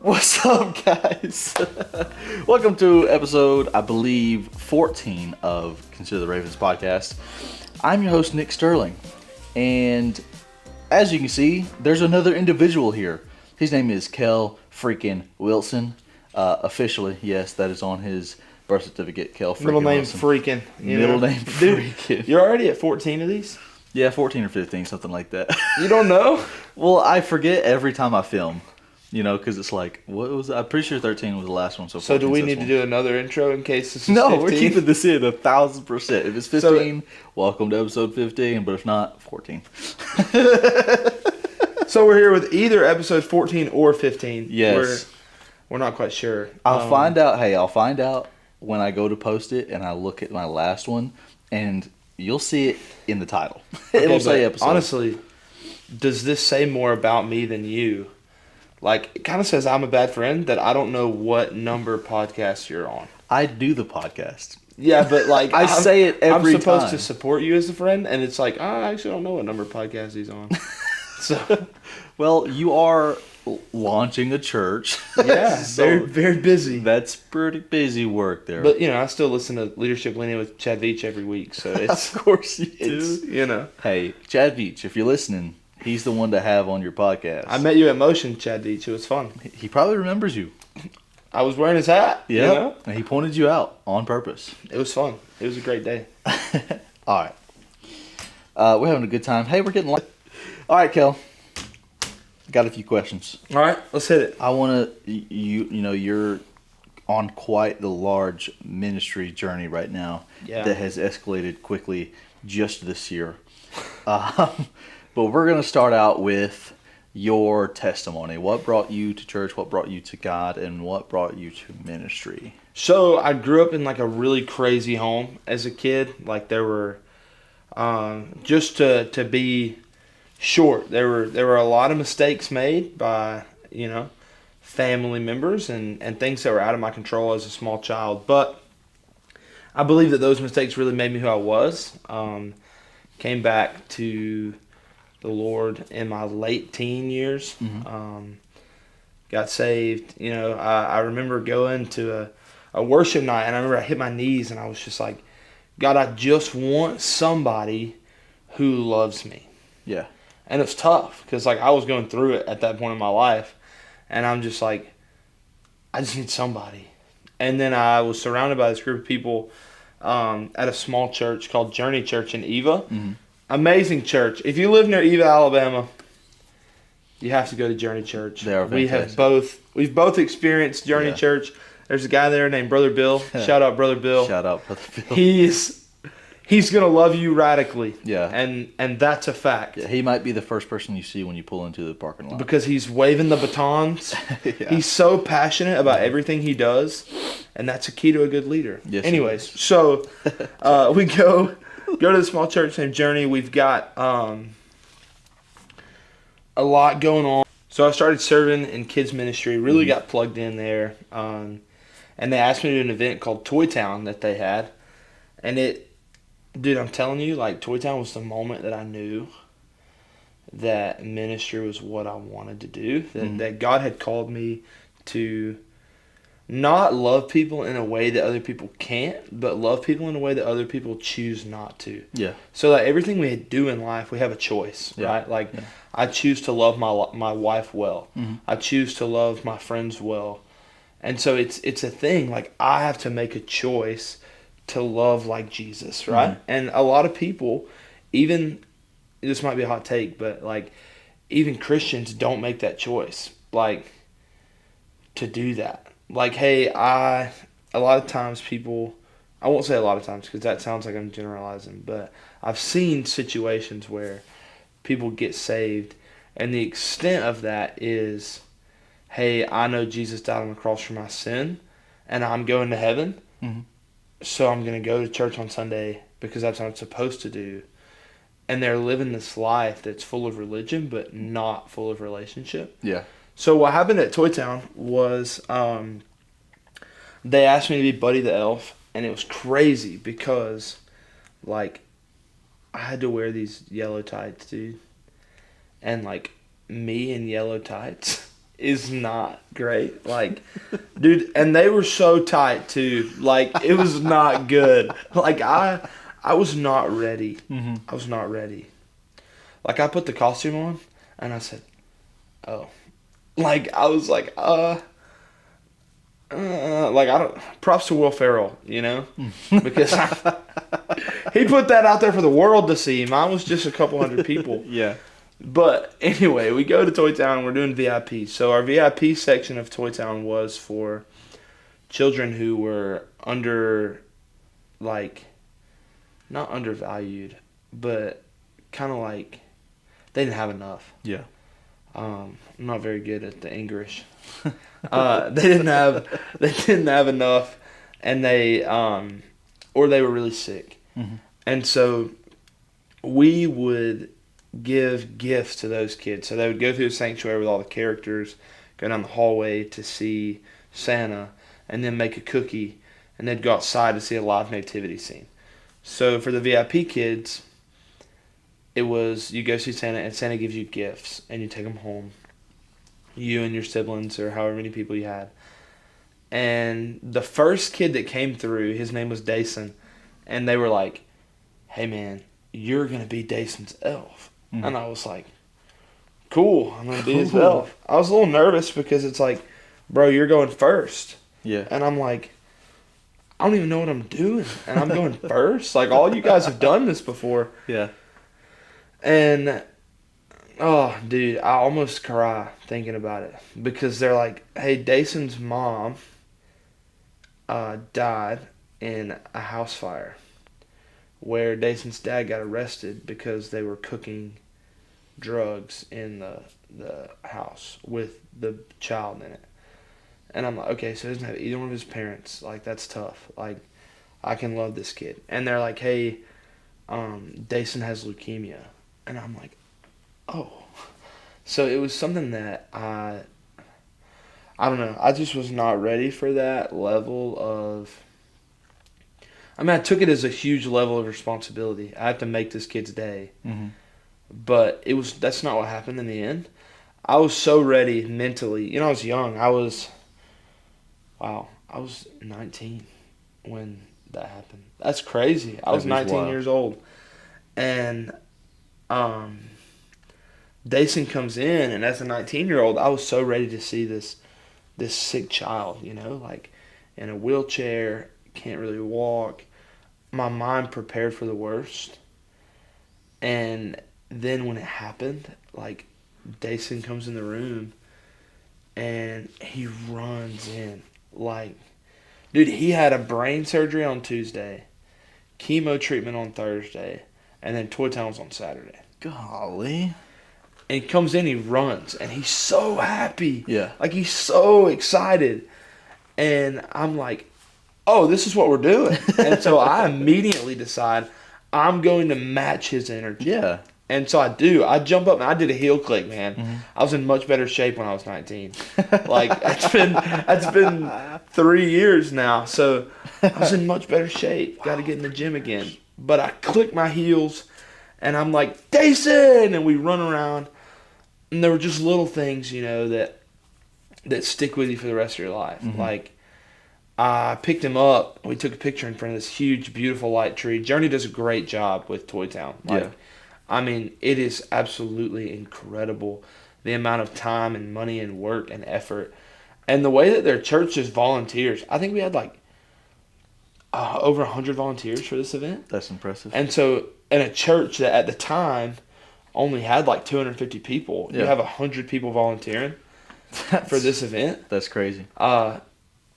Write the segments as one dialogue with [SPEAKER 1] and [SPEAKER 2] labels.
[SPEAKER 1] What's up, guys? Welcome to episode, I believe, 14 of Consider the Ravens podcast. I'm your host, Nick Sterling, and as you can see, there's another individual here. His name is Kell freaking Wilson. Officially, yes, that is on his birth certificate, Kell freaking
[SPEAKER 2] Middle name
[SPEAKER 1] Wilson.
[SPEAKER 2] freaking.
[SPEAKER 1] Middle name freaking.
[SPEAKER 2] Dude, you're already at 14 of these?
[SPEAKER 1] Yeah, 14 or 15, something like that.
[SPEAKER 2] You don't know?
[SPEAKER 1] Well, I forget every time I film. You know, because it's like, what was I'm pretty sure 13 was the last one. So
[SPEAKER 2] do we need to do another intro in case this is
[SPEAKER 1] No,
[SPEAKER 2] 15?
[SPEAKER 1] we're keeping this in 1,000%. If it's 15, welcome to episode 15. But if not, 14.
[SPEAKER 2] So we're here with either episode 14 or 15.
[SPEAKER 1] Yes.
[SPEAKER 2] We're not quite sure.
[SPEAKER 1] I'll find out. Hey, I'll find out when I go to post it and I look at my last one, and you'll see it in the title. It'll say episode.
[SPEAKER 2] Honestly, does this say more about me than you? Like, it kind of says I'm a bad friend that I don't know what number podcast you're on.
[SPEAKER 1] I do the podcast.
[SPEAKER 2] Yeah, but like
[SPEAKER 1] I say it every time.
[SPEAKER 2] I'm supposed to support you as a friend, and it's like, I actually don't know what number podcast he's on. So,
[SPEAKER 1] well, you are launching a church.
[SPEAKER 2] Yeah,
[SPEAKER 1] so
[SPEAKER 2] very busy.
[SPEAKER 1] That's pretty busy work there.
[SPEAKER 2] But, I still listen to Leadership Leaning with Chad Veach every week, so it's...
[SPEAKER 1] Of course you do. Hey, Chad Veach, if you're listening, he's the one to have on your podcast.
[SPEAKER 2] I met you at Motion, Chad Veach. It was fun.
[SPEAKER 1] He probably remembers you.
[SPEAKER 2] I was wearing his hat.
[SPEAKER 1] Yeah, and he pointed you out on purpose.
[SPEAKER 2] It was fun. It was a great day.
[SPEAKER 1] All right. We're having a good time. Hey, we're getting... All right, Kell. Got a few questions.
[SPEAKER 2] All right, let's hit it.
[SPEAKER 1] I want to... you're on quite the large ministry journey right now.
[SPEAKER 2] Yeah.
[SPEAKER 1] That has escalated quickly just this year. But we're going to start out with your testimony. What brought you to church? What brought you to God? And what brought you to ministry?
[SPEAKER 2] So I grew up in like a really crazy home as a kid. Like there were, just to be short, there were a lot of mistakes made by family members and things that were out of my control as a small child. But I believe that those mistakes really made me who I was. Came back to the Lord in my late teen years.
[SPEAKER 1] Mm-hmm.
[SPEAKER 2] Got saved. I remember going to a worship night, and I remember I hit my knees, and I was just like, God, I just want somebody who loves me.
[SPEAKER 1] Yeah.
[SPEAKER 2] And it's tough, because I was going through it at that point in my life, and I'm just like, I just need somebody. And then I was surrounded by this group of people at a small church called Journey Church in Eva.
[SPEAKER 1] Mm-hmm.
[SPEAKER 2] Amazing church. If you live near Eva, Alabama, you have to go to Journey Church.
[SPEAKER 1] They are fantastic.
[SPEAKER 2] We've both experienced Journey Church. There's a guy there named Brother Bill. Shout out Brother Bill.
[SPEAKER 1] Shout out Brother Bill.
[SPEAKER 2] He's gonna love you radically.
[SPEAKER 1] Yeah.
[SPEAKER 2] And that's a fact.
[SPEAKER 1] Yeah, he might be the first person you see when you pull into the parking lot.
[SPEAKER 2] Because he's waving the batons.
[SPEAKER 1] Yeah.
[SPEAKER 2] He's so passionate about everything he does, and that's a key to a good leader.
[SPEAKER 1] Yes.
[SPEAKER 2] Anyways, so we go to the small church named Journey. We've got a lot going on. So I started serving in kids ministry. Really got plugged in there. And they asked me to do an event called Toy Town that they had. And dude, I'm telling you, Toy Town was the moment that I knew that ministry was what I wanted to do. That God had called me to not love people in a way that other people can't, but love people in a way that other people choose not to.
[SPEAKER 1] Yeah.
[SPEAKER 2] So everything we do in life, we have a choice, right? I choose to love my wife well.
[SPEAKER 1] Mm-hmm.
[SPEAKER 2] I choose to love my friends well. And so it's a thing. I have to make a choice to love like Jesus, right? Mm-hmm. And a lot of people, even, this might be a hot take, but even Christians don't make that choice, to do that. Hey, a lot of times people, I won't say a lot of times because that sounds like I'm generalizing, but I've seen situations where people get saved, and the extent of that is, hey, I know Jesus died on the cross for my sin, and I'm going to heaven, so I'm going to go to church on Sunday because that's what I'm supposed to do. And they're living this life that's full of religion but not full of relationship.
[SPEAKER 1] Yeah.
[SPEAKER 2] So what happened at Toy Town was they asked me to be Buddy the Elf, and it was crazy because, I had to wear these yellow tights, dude. And, me in yellow tights is not great. Like, dude, and they were so tight too. Like, it was not good. Like, I was not ready.
[SPEAKER 1] Mm-hmm.
[SPEAKER 2] I was not ready. Like, I put the costume on, and I said, oh. Like, I was like, like, I don't, props to Will Ferrell, you know? Because he put that out there for the world to see. Mine was just a couple hundred people.
[SPEAKER 1] Yeah.
[SPEAKER 2] But anyway, we go to Toy Town. We're doing VIP. So our VIP section of Toy Town was for children who were under, like, not undervalued, but kind of like they didn't have enough.
[SPEAKER 1] Yeah.
[SPEAKER 2] I'm not very good at the English. They didn't have enough, and or they were really sick,
[SPEAKER 1] Mm-hmm.
[SPEAKER 2] and so we would give gifts to those kids. So they would go through the sanctuary with all the characters, go down the hallway to see Santa, and then make a cookie, and they'd go outside to see a live nativity scene. So for the VIP kids, it was you go see Santa, and Santa gives you gifts, and you take them home. You and your siblings, or however many people you had. And the first kid that came through, his name was Dason, and they were like, "Hey man, you're gonna be Dason's elf."
[SPEAKER 1] Mm-hmm.
[SPEAKER 2] And I was like, "Cool, I'm gonna be his elf." I was a little nervous because it's like, "Bro, you're going first."
[SPEAKER 1] Yeah.
[SPEAKER 2] And I'm like, I don't even know what I'm doing, and I'm going first. Like, all you guys have done this before.
[SPEAKER 1] Yeah.
[SPEAKER 2] And oh, dude, I almost cry thinking about it because they're like, "Hey, Dason's mom died in a house fire where Dason's dad got arrested because they were cooking drugs in the house with the child in it." And I'm like, okay, so he doesn't have either one of his parents. Like, that's tough. Like, I can love this kid. And they're like, "Hey, Dason has leukemia." And I'm like, oh. So it was something that I don't know. I just was not ready for that level of. I mean, I took it as a huge level of responsibility. I had to make this kid's day.
[SPEAKER 1] Mm-hmm.
[SPEAKER 2] But that's not what happened in the end. I was so ready mentally. I was young. I was 19 when that happened. That's crazy. I was 19 years old. And Dason comes in, and as a 19-year-old, I was so ready to see this sick child, like in a wheelchair, can't really walk. My mind prepared for the worst. And then when it happened, like, Dason comes in the room, and he runs in. Like, dude, he had a brain surgery on Tuesday, chemo treatment on Thursday, and then Toy Town was on Saturday.
[SPEAKER 1] Golly.
[SPEAKER 2] And he comes in, he runs, and he's so happy.
[SPEAKER 1] Yeah.
[SPEAKER 2] Like, he's so excited. And I'm like, oh, this is what we're doing. And so I immediately decide I'm going to match his energy.
[SPEAKER 1] Yeah.
[SPEAKER 2] And so I do. I jump up and I did a heel click, man.
[SPEAKER 1] Mm-hmm.
[SPEAKER 2] I was in much better shape when I was 19. Like, that's been 3 years now. So I was in much better shape. Got to get in the gym again. But I click my heels, and I'm like, Dason! And we run around. And there were just little things, that stick with you for the rest of your life.
[SPEAKER 1] Mm-hmm.
[SPEAKER 2] Like, I picked him up. We took a picture in front of this huge, beautiful light tree. Journey does a great job with Toy Town. Like,
[SPEAKER 1] yeah.
[SPEAKER 2] I mean, it is absolutely incredible, the amount of time and money and work and effort. And the way that their church just volunteers. I think we had like over 100 volunteers for this event.
[SPEAKER 1] That's impressive.
[SPEAKER 2] And so in a church that at the time only had like 250 people, you have 100 people volunteering for this event.
[SPEAKER 1] That's crazy.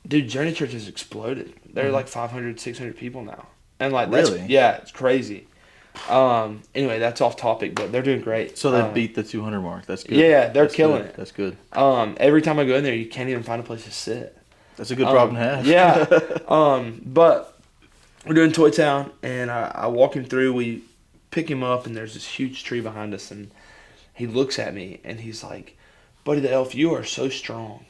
[SPEAKER 2] Dude, Journey Church has exploded. They're like 500, 600 people now. And like,
[SPEAKER 1] really?
[SPEAKER 2] Yeah, it's crazy. Anyway, that's off topic, but they're doing great.
[SPEAKER 1] So they beat the 200 mark. That's good.
[SPEAKER 2] Yeah, they're killing it.
[SPEAKER 1] That's good.
[SPEAKER 2] Every time I go in there, you can't even find a place to sit.
[SPEAKER 1] That's a good problem to have.
[SPEAKER 2] Yeah. But we're doing Toy Town, and I walk him through. We pick him up, and there's this huge tree behind us, and he looks at me, and he's like, "Buddy the Elf, you are so strong."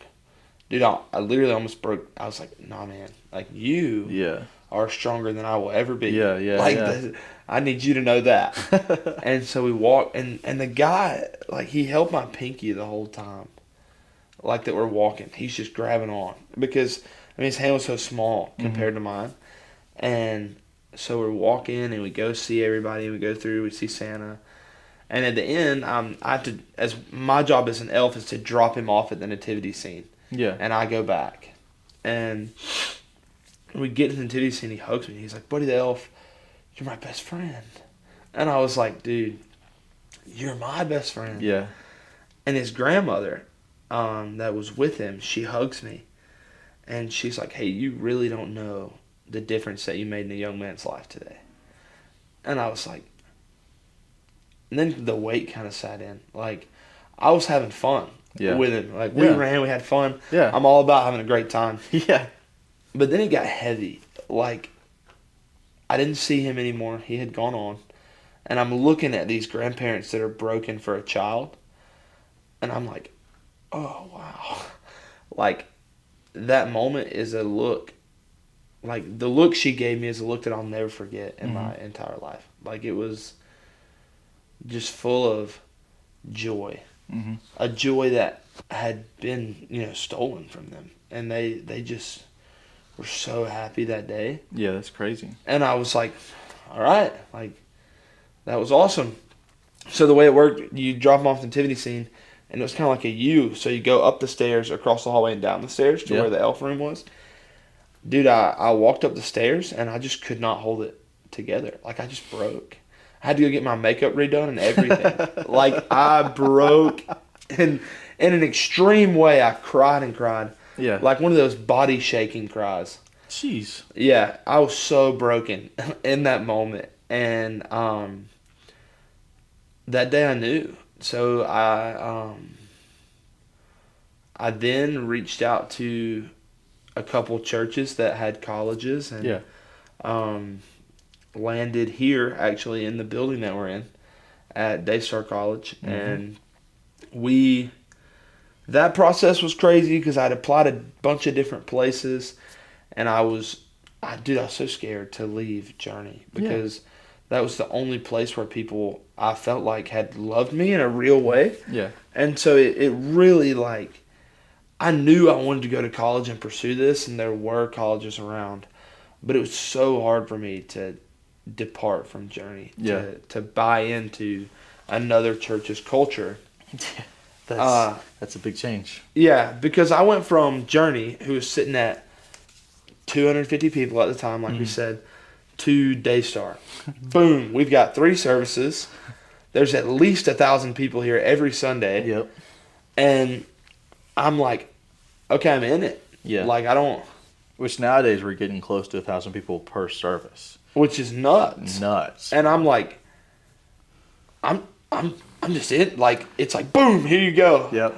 [SPEAKER 2] Dude, I literally almost broke. I was like, "Nah, man. Like, you are stronger than I will ever be."
[SPEAKER 1] Yeah.
[SPEAKER 2] Like, I need you to know that. And so we walk, and the guy, like, he held my pinky the whole time. like that we're walking. He's just grabbing on because his hand was so small compared to mine, and so we're walking and we go see everybody. We go through. We see Santa, and at the end, I have to. As my job as an elf is to drop him off at the nativity scene.
[SPEAKER 1] Yeah.
[SPEAKER 2] And I go back, and we get to the nativity scene. He hugs me. He's like, "Buddy the elf, you're my best friend," and I was like, "Dude, you're my best friend."
[SPEAKER 1] Yeah.
[SPEAKER 2] And his grandmother, that was with him, she hugs me, and she's like, "Hey, you really don't know the difference that you made in a young man's life today." And I was like, and then the weight kind of sat in. Like, I was having fun with him. Like, we ran, we had fun.
[SPEAKER 1] Yeah.
[SPEAKER 2] I'm all about having a great time.
[SPEAKER 1] Yeah.
[SPEAKER 2] But then it got heavy. Like, I didn't see him anymore. He had gone on. And I'm looking at these grandparents that are broken for a child. And I'm like, oh, wow. Like, that moment is a look. Like, the look she gave me is a look that I'll never forget in my entire life. Like, it was just full of joy.
[SPEAKER 1] Mm-hmm.
[SPEAKER 2] A joy that had been, stolen from them. And they just were so happy that day.
[SPEAKER 1] Yeah, that's crazy.
[SPEAKER 2] And I was like, all right, like, that was awesome. So the way it worked, you drop them off the nativity scene, and it was kind of like a U. So you go up the stairs, across the hallway, and down the stairs to where the elf room was. Dude, I walked up the stairs, and I just could not hold it together. Like, I just broke. I had to go get my makeup redone and everything. Like, I broke. And in an extreme way, I cried and cried.
[SPEAKER 1] Yeah.
[SPEAKER 2] Like one of those body shaking cries.
[SPEAKER 1] Jeez.
[SPEAKER 2] Yeah, I was so broken in that moment. And that day I knew. So I then reached out to a couple churches that had colleges and landed here actually in the building that we're in at Daystar College. And that process was crazy because I'd applied a bunch of different places, and I was so scared to leave Journey because that was the only place where people I felt like had loved me in a real way.
[SPEAKER 1] Yeah.
[SPEAKER 2] And so it really, like, I knew I wanted to go to college and pursue this, and there were colleges around, but it was so hard for me to depart from Journey, to buy into another church's culture.
[SPEAKER 1] That's a big change.
[SPEAKER 2] Yeah, because I went from Journey, who was sitting at 250 people at the time, like we said, to Daystar. Boom, we've got 3 services. There's at least 1,000 people here every Sunday.
[SPEAKER 1] Yep.
[SPEAKER 2] And I'm like, okay, I'm in it.
[SPEAKER 1] Yeah.
[SPEAKER 2] Like, I don't...
[SPEAKER 1] Which nowadays we're getting close to 1,000 people per service.
[SPEAKER 2] Which is nuts.
[SPEAKER 1] And
[SPEAKER 2] I'm like, I'm just in. Like, it's like, boom, here you go.
[SPEAKER 1] Yep.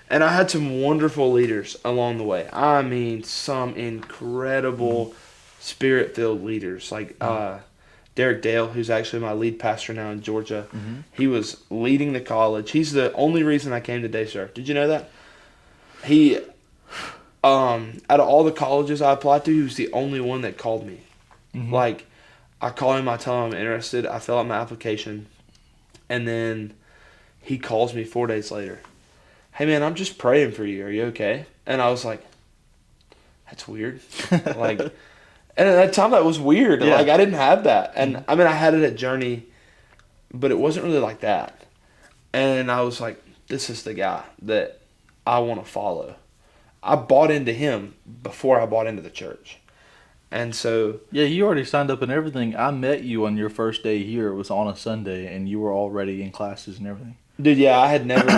[SPEAKER 2] And I had some wonderful leaders along the way. I mean, some incredible spirit-filled leaders. Like Derek Dale, who's actually my lead pastor now in Georgia. He was leading the college. He's the only reason I came to Daystar. Did you know that? He, out of all the colleges I applied to, he was the only one that called me. Like, I call him, I tell him I'm interested, I fill out my application, and then he calls me 4 days later. Hey man, I'm just praying for you. Are you okay? And I was like, that's weird. Like, and at that time that was weird.
[SPEAKER 1] Yeah.
[SPEAKER 2] Like, I didn't have that. And I mean, I had it at Journey, but it wasn't really like that. And I was like, this is the guy that I want to follow. I bought into him before I bought into the church. And so...
[SPEAKER 1] Yeah, you already signed up and everything. I met you on your first day here. It was on a Sunday, and you were already in classes and everything.
[SPEAKER 2] Dude, yeah, I had never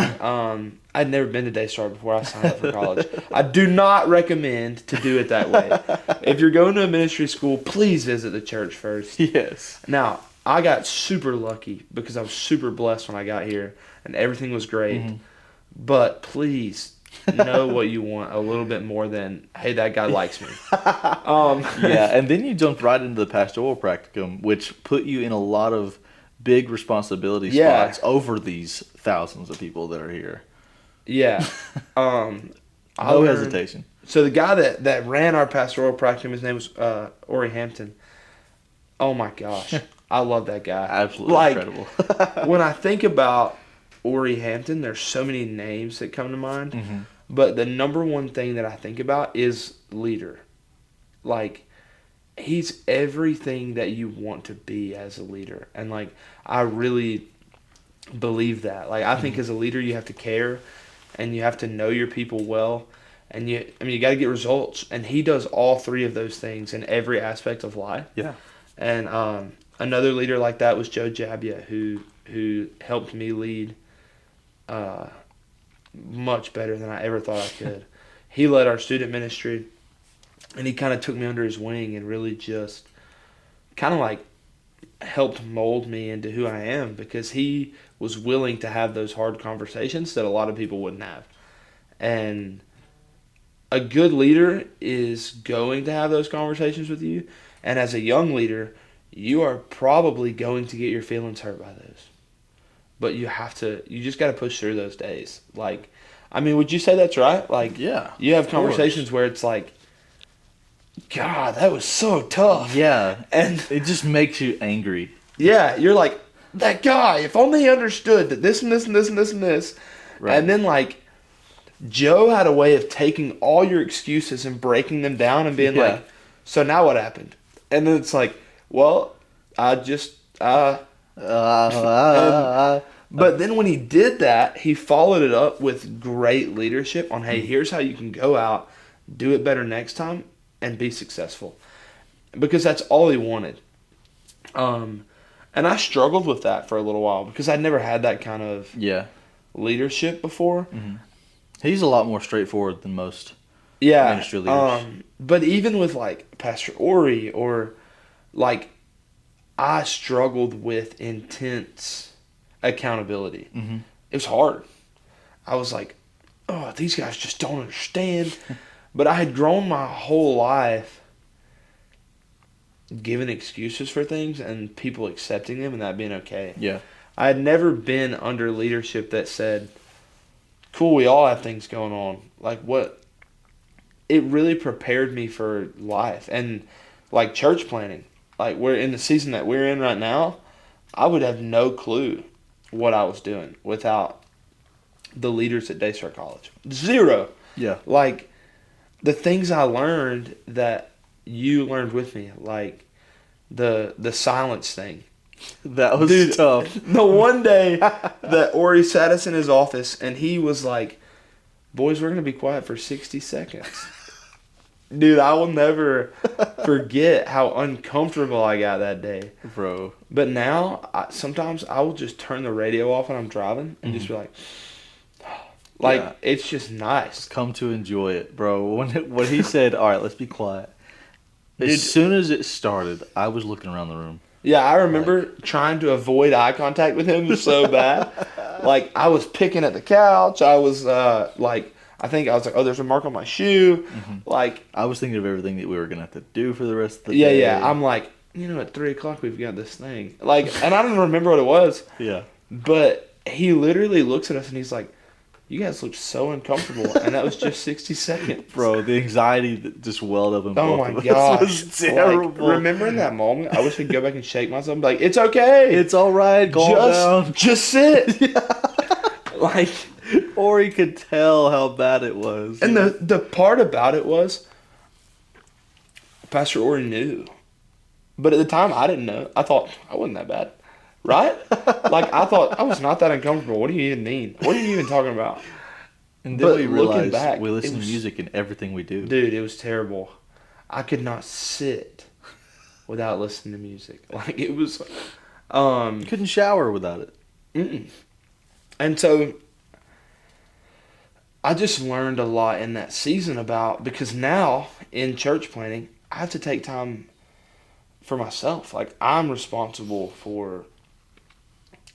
[SPEAKER 2] I'd never been to Daystar before I signed up for college. I do not recommend to do it that way. If you're going to a ministry school, please visit the church first.
[SPEAKER 1] Yes.
[SPEAKER 2] Now, I got super lucky because I was super blessed when I got here, and everything was great. But please know what you want a little bit more than, hey, that guy likes me.
[SPEAKER 1] Yeah, and then you jumped right into the pastoral practicum, which put you in a lot of big responsibility spots over these thousands of people that are here.
[SPEAKER 2] Yeah.
[SPEAKER 1] No hesitation.
[SPEAKER 2] So the guy that ran our pastoral practicum, his name was Ori Hampton. Oh my gosh. I love that guy.
[SPEAKER 1] Absolutely incredible.
[SPEAKER 2] When I think about Ori Hampton, there's so many names that come to mind.
[SPEAKER 1] Mm-hmm.
[SPEAKER 2] But the number one thing that I think about is leader. Like, he's everything that you want to be as a leader. And, like, I really believe that. Like, I think as a leader, you have to care and you have to know your people well. And you got to get results. And he does all three of those things in every aspect of life.
[SPEAKER 1] Yeah.
[SPEAKER 2] And another leader like that was Joe Jabia, who helped me lead much better than I ever thought I could. He led our student ministry, and he kind of took me under his wing and really just kind of like helped mold me into who I am, because he was willing to have those hard conversations that a lot of people wouldn't have. And a good leader is going to have those conversations with you. And as a young leader, you are probably going to get your feelings hurt by those. But you just got to push through those days. Like, I mean, would you say that's right? Like,
[SPEAKER 1] Yeah,
[SPEAKER 2] you have conversations where it's like, God, that was so tough.
[SPEAKER 1] Yeah.
[SPEAKER 2] And
[SPEAKER 1] it just makes you angry.
[SPEAKER 2] yeah, you're like, that guy, if only he understood that this and this and this and this and this.
[SPEAKER 1] Right.
[SPEAKER 2] And then, like, Joe had a way of taking all your excuses and breaking them down and being like, so now what happened? And then it's like, well, I just, but then when he did that, he followed it up with great leadership on, hey, here's how you can go out, do it better next time, and be successful. Because that's all he wanted. And I struggled with that for a little while because I'd never had that kind of leadership before.
[SPEAKER 1] Mm-hmm. He's a lot more straightforward than most ministry leaders.
[SPEAKER 2] But even with, like, Pastor Ori, or, like, I struggled with intense accountability.
[SPEAKER 1] Mm-hmm.
[SPEAKER 2] It was hard. I was like, oh, these guys just don't understand. But I had grown my whole life giving excuses for things and people accepting them and that being okay.
[SPEAKER 1] Yeah.
[SPEAKER 2] I had never been under leadership that said, cool, we all have things going on. Like, what? It really prepared me for life. And, like, church planning. Like, we're in the season that we're in right now, I would have no clue what I was doing without the leaders at Daystar College. Zero.
[SPEAKER 1] Yeah.
[SPEAKER 2] Like, the things I learned that you learned with me, like the silence thing.
[SPEAKER 1] That was tough.
[SPEAKER 2] The one day that Ori sat us in his office and he was like, boys, we're going to be quiet for 60 seconds. Dude, I will never forget how uncomfortable I got that day.
[SPEAKER 1] Bro.
[SPEAKER 2] But now, sometimes I will just turn the radio off when I'm driving and just be like, it's just nice.
[SPEAKER 1] Come to enjoy it, bro. When he said, all right, let's be quiet. As soon as it started, I was looking around the room.
[SPEAKER 2] Yeah, I remember trying to avoid eye contact with him so bad. Like, I was picking at the couch. I was, I think I was like, oh, there's a mark on my shoe.
[SPEAKER 1] Mm-hmm.
[SPEAKER 2] Like,
[SPEAKER 1] I was thinking of everything that we were going to have to do for the rest of the day.
[SPEAKER 2] Yeah. I'm like, at 3 o'clock we've got this thing. Like, and I don't remember what it was.
[SPEAKER 1] Yeah.
[SPEAKER 2] But he literally looks at us and he's like, you guys look so uncomfortable. And that was just 60 seconds.
[SPEAKER 1] Bro, the anxiety that just welled up in both of us
[SPEAKER 2] gosh.
[SPEAKER 1] was terrible.
[SPEAKER 2] Like, remembering that moment, I wish I could go back and shake myself and be like, it's okay.
[SPEAKER 1] It's all right. Calm down.
[SPEAKER 2] Just sit. Like,
[SPEAKER 1] Ori could tell how bad it was.
[SPEAKER 2] And the part about it was, Pastor Ori knew. But at the time, I didn't know. I thought, I wasn't that bad. Right? Like, I thought, I was not that uncomfortable. What do you even mean? What are you even talking about?
[SPEAKER 1] And then we realized we listen to music in everything we do.
[SPEAKER 2] Dude, it was terrible. I could not sit without listening to music. Like, it was...
[SPEAKER 1] you couldn't shower without it.
[SPEAKER 2] Mm-mm. And so, I just learned a lot in that season because now, in church planning, I have to take time for myself. Like, I'm responsible for...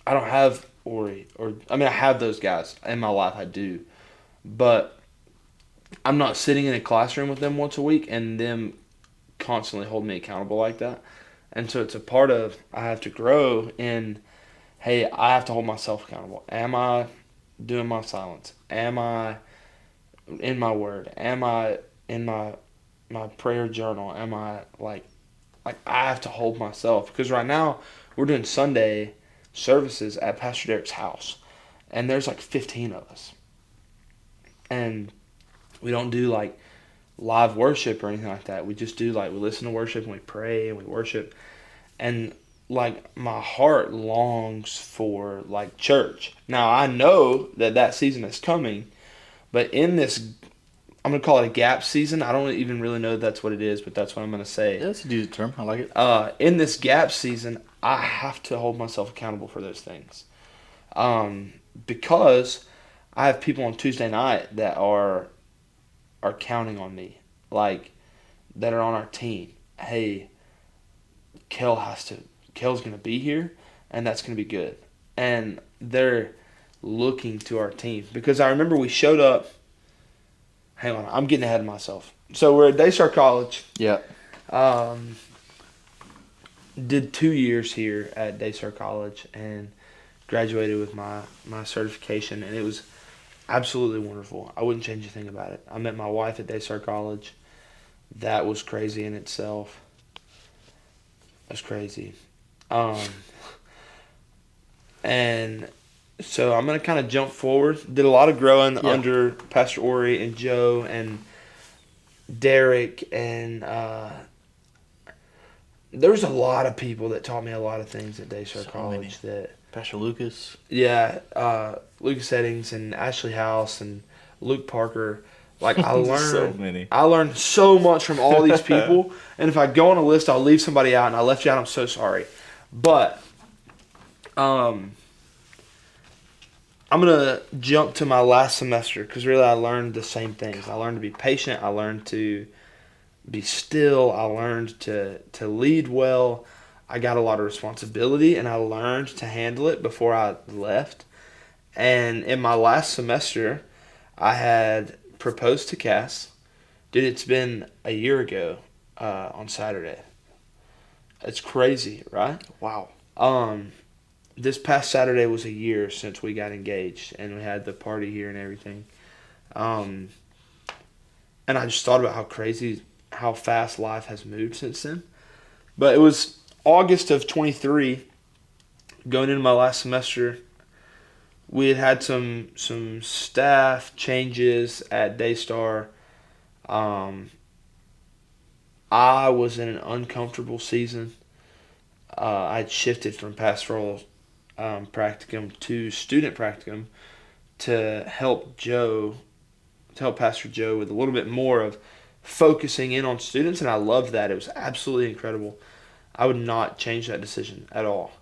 [SPEAKER 2] I don't have Ori, I have those guys in my life, I do. But I'm not sitting in a classroom with them once a week and them constantly hold me accountable like that. And so it's a part of, I have to grow in, hey, I have to hold myself accountable. Am I doing my silence? Am I in my word? Am I in my prayer journal? Am I like I have to hold myself? Because right now we're doing Sunday services at Pastor Derek's house. and there's like 15 of us, and we don't do like live worship or anything like that. We just do like we listen to worship and we pray and we worship, and like my heart longs for like church. Now I know that that season is coming, but in this, I'm gonna call it a gap season. I don't even really know that's what it is, but that's what I'm gonna say.
[SPEAKER 1] Yeah, that's a decent term. I like it.
[SPEAKER 2] In this gap season, I have to hold myself accountable for those things, because I have people on Tuesday night that are counting on me, like that are on our team. Hey, Kell's gonna be here, and that's gonna be good. And they're looking to our team because I remember we showed up. Hang on, I'm getting ahead of myself. So we're at Daystar College.
[SPEAKER 1] Yeah.
[SPEAKER 2] Did 2 years here at Daystar College and graduated with my certification, and it was absolutely wonderful. I wouldn't change a thing about it. I met my wife at Daystar College. That was crazy in itself. That's crazy. And so I'm going to kind of jump forward. Did a lot of growing under Pastor Ori and Joe and Derek, and there was a lot of people that taught me a lot of things at Daystar College. That
[SPEAKER 1] Pastor Lucas.
[SPEAKER 2] Yeah, Lucas Eddings and Ashley House and Luke Parker. Like I learned
[SPEAKER 1] So many.
[SPEAKER 2] I learned so much from all these people. And if I go on a list, I'll leave somebody out, and I left you out. I'm so sorry. But I'm gonna jump to my last semester because really I learned the same things. I learned to be patient. I learned to be still. I learned to lead well. I got a lot of responsibility, and I learned to handle it before I left. And in my last semester, I had proposed to Cass. Dude, it's been a year ago on Saturday. It's crazy, right?
[SPEAKER 1] Wow.
[SPEAKER 2] This past Saturday was a year since we got engaged, and we had the party here and everything. And I just thought about how fast life has moved since then. But it was August of 23, going into my last semester. We had some staff changes at Daystar. I was in an uncomfortable season. I'd shifted from pastoral practicum to student practicum to help Pastor Joe with a little bit more of focusing in on students, and I loved that. It was absolutely incredible. I would not change that decision at all.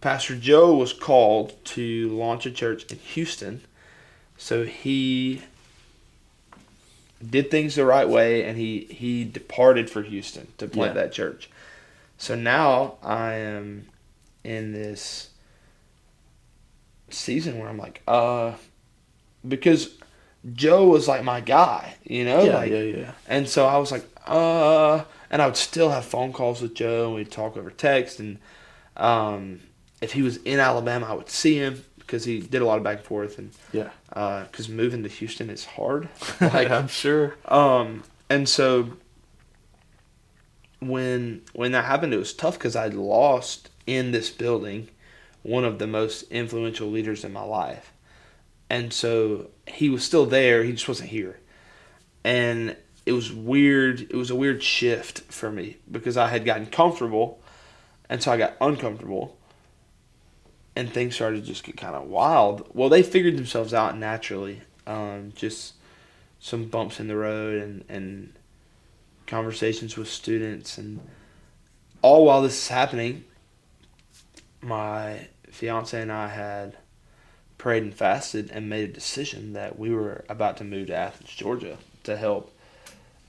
[SPEAKER 2] Pastor Joe was called to launch a church in Houston, so he did things the right way, and he departed for Houston to plant that church. So now I am in this season where I'm like, because Joe was like my guy, you know?
[SPEAKER 1] Yeah.
[SPEAKER 2] And so I was like, and I would still have phone calls with Joe, and we'd talk over text, and if he was in Alabama, I would see him because he did a lot of back and forth, and because moving to Houston is hard.
[SPEAKER 1] Like, I'm sure.
[SPEAKER 2] And so when that happened, it was tough because I'd lost in this building one of the most influential leaders in my life. And so he was still there, he just wasn't here. And it was weird. It was a weird shift for me because I had gotten comfortable, and so I got uncomfortable, and things started to just get kind of wild. Well, they figured themselves out naturally. Just some bumps in the road and conversations with students, and all while this is happening, my fiance and I had prayed and fasted and made a decision that we were about to move to Athens, Georgia, to help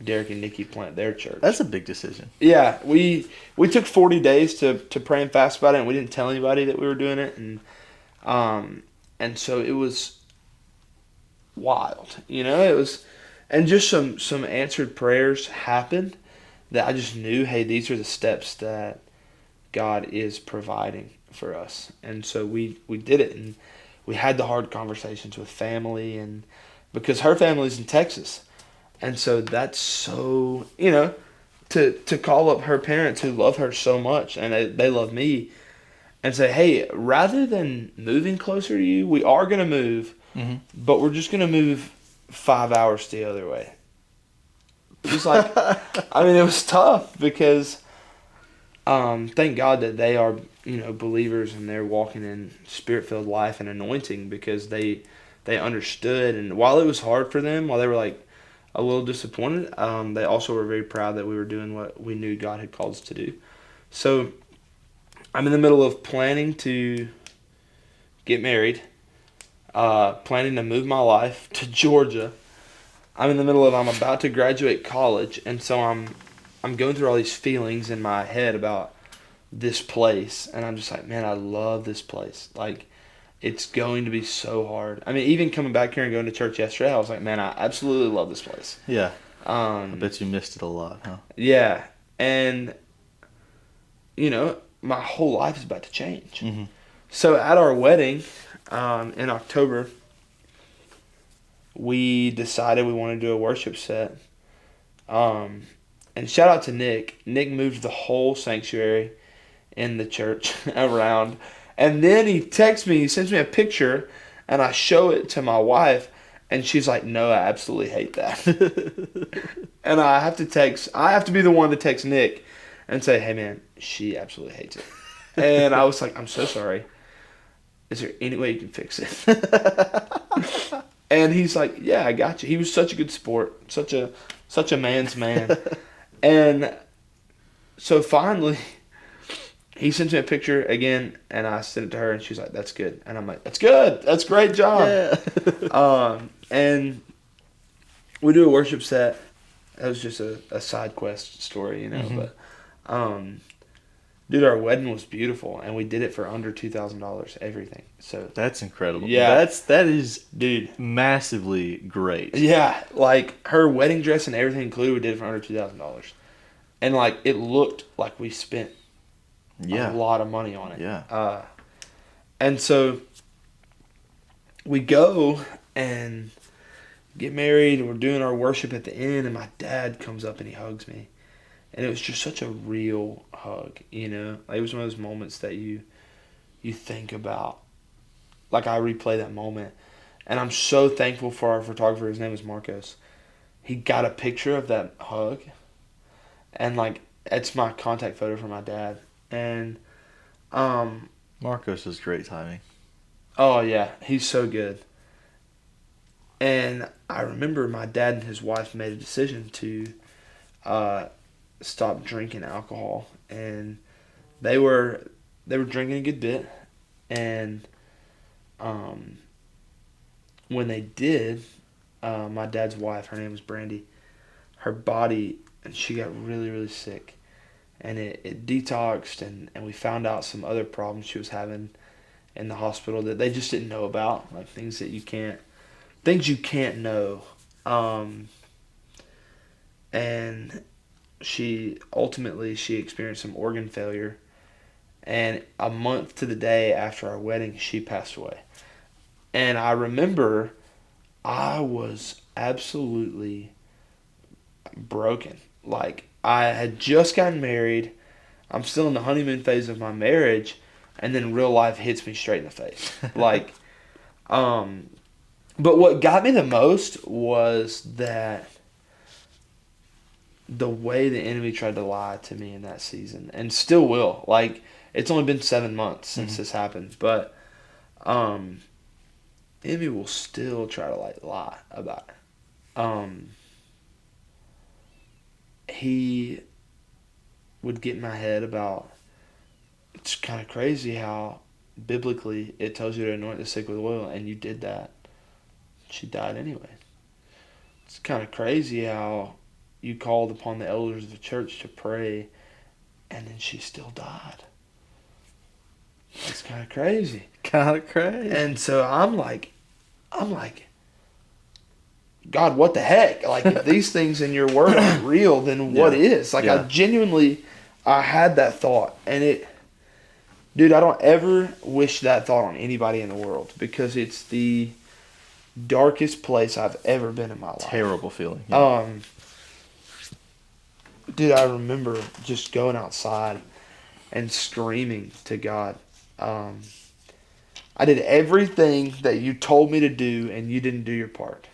[SPEAKER 2] Derek and Nikki plant their church.
[SPEAKER 1] That's a big decision.
[SPEAKER 2] Yeah, we took 40 days to pray and fast about it, and we didn't tell anybody that we were doing it, and so it was wild, you know. It was, and just some answered prayers happened that I just knew, hey, these are the steps that God is providing for us, and so we did it, and we had the hard conversations with family, and because her family's in Texas. And so that's so, you know, to call up her parents who love her so much, and they love me, and say, hey, rather than moving closer to you, we are going to move, but we're just going to move 5 hours the other way. Just like, I mean, it was tough because thank God that they are, believers and they're walking in spirit-filled life and anointing because they understood. And while it was hard for them, while they were like a little disappointed, they also were very proud that we were doing what we knew God had called us to do. So I'm in the middle of planning to get married, planning to move my life to Georgia. I'm in the middle of, I'm about to graduate college, and so I'm going through all these feelings in my head about this place, and I'm just like, man, I love this place. Like, it's going to be so hard. I mean, even coming back here and going to church yesterday, I was like, man, I absolutely love this place.
[SPEAKER 1] Yeah. I bet you missed it a lot, huh?
[SPEAKER 2] Yeah. And, my whole life is about to change.
[SPEAKER 1] Mm-hmm.
[SPEAKER 2] So at our wedding in October, we decided we wanted to do a worship set. And shout out to Nick. Nick moved the whole sanctuary in the church around. And then he texts me, he sends me a picture, and I show it to my wife, and she's like, no, I absolutely hate that. And I have to be the one to text Nick and say, hey man, she absolutely hates it. And I was like, I'm so sorry. Is there any way you can fix it? And he's like, yeah, I got you. He was such a good sport, such a man's man. And so finally, he sends me a picture again, and I sent it to her, and she's like, that's good. And I'm like, that's good. That's a great job.
[SPEAKER 1] Yeah.
[SPEAKER 2] And we do a worship set. That was just a side quest story, But, dude, our wedding was beautiful, and we did it for under $2,000, everything. So
[SPEAKER 1] That's incredible.
[SPEAKER 2] Yeah.
[SPEAKER 1] That is,
[SPEAKER 2] dude,
[SPEAKER 1] massively great.
[SPEAKER 2] yeah, like her wedding dress and everything included, we did it for under $2,000, and like it looked like we spent a lot of money on it.
[SPEAKER 1] Yeah.
[SPEAKER 2] And so we go and get married, and we're doing our worship at the end, and my dad comes up and he hugs me. And it was just such a real hug, Like, it was one of those moments that you think about. Like, I replay that moment. And I'm so thankful for our photographer. His name is Marcos. He got a picture of that hug. And, like, it's my contact photo for my dad. And,
[SPEAKER 1] Marcos is great timing.
[SPEAKER 2] oh, yeah. He's so good. And I remember my dad and his wife made a decision to stop drinking alcohol, and they were drinking a good bit, and when they did, my dad's wife, her name was Brandy, her body, and she got really, really sick, and it detoxed, and we found out some other problems she was having in the hospital that they just didn't know about, like things you can't know, and she experienced some organ failure, and a month to the day after our wedding, she passed away. And I remember I was absolutely broken. Like, I had just gotten married, I'm still in the honeymoon phase of my marriage, and then real life hits me straight in the face. Like, but what got me the most was that the way the enemy tried to lie to me in that season, and still will. Like, it's only been 7 months since this happened, but enemy will still try to lie about it. He would get in my head about, it's kind of crazy how biblically it tells you to anoint the sick with oil, and you did that. She died anyway. It's kind of crazy how you called upon the elders of the church to pray, and then she still died. It's kind of crazy.
[SPEAKER 1] Kind of crazy.
[SPEAKER 2] And so I'm like, God, what the heck? Like, if these things in your word aren't real, then what is? Like,
[SPEAKER 1] Yeah.
[SPEAKER 2] I had that thought, and dude, I don't ever wish that thought on anybody in the world, because it's the darkest place I've ever been in my life.
[SPEAKER 1] Terrible feeling. Yeah.
[SPEAKER 2] Dude, I remember just going outside and screaming to God, I did everything that you told me to do, and you didn't do your part.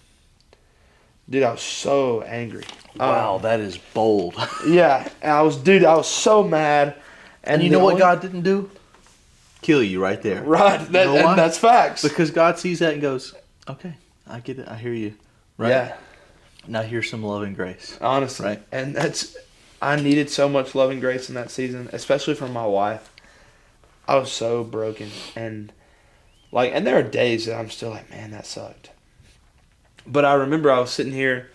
[SPEAKER 2] Dude, I was so angry.
[SPEAKER 1] Wow, that is bold.
[SPEAKER 2] Yeah, and I was so mad.
[SPEAKER 1] And you know what God didn't do? Kill you right there.
[SPEAKER 2] Right,
[SPEAKER 1] You know why?
[SPEAKER 2] and that's facts.
[SPEAKER 1] Because God sees that and goes, okay, I get it. I hear you. Right?
[SPEAKER 2] Yeah.
[SPEAKER 1] Now here's some love and grace.
[SPEAKER 2] Honestly.
[SPEAKER 1] Right?
[SPEAKER 2] And I needed so much love and grace in that season, especially from my wife. I was so broken. And there are days that I'm still like, man, that sucked. But I remember I was sitting here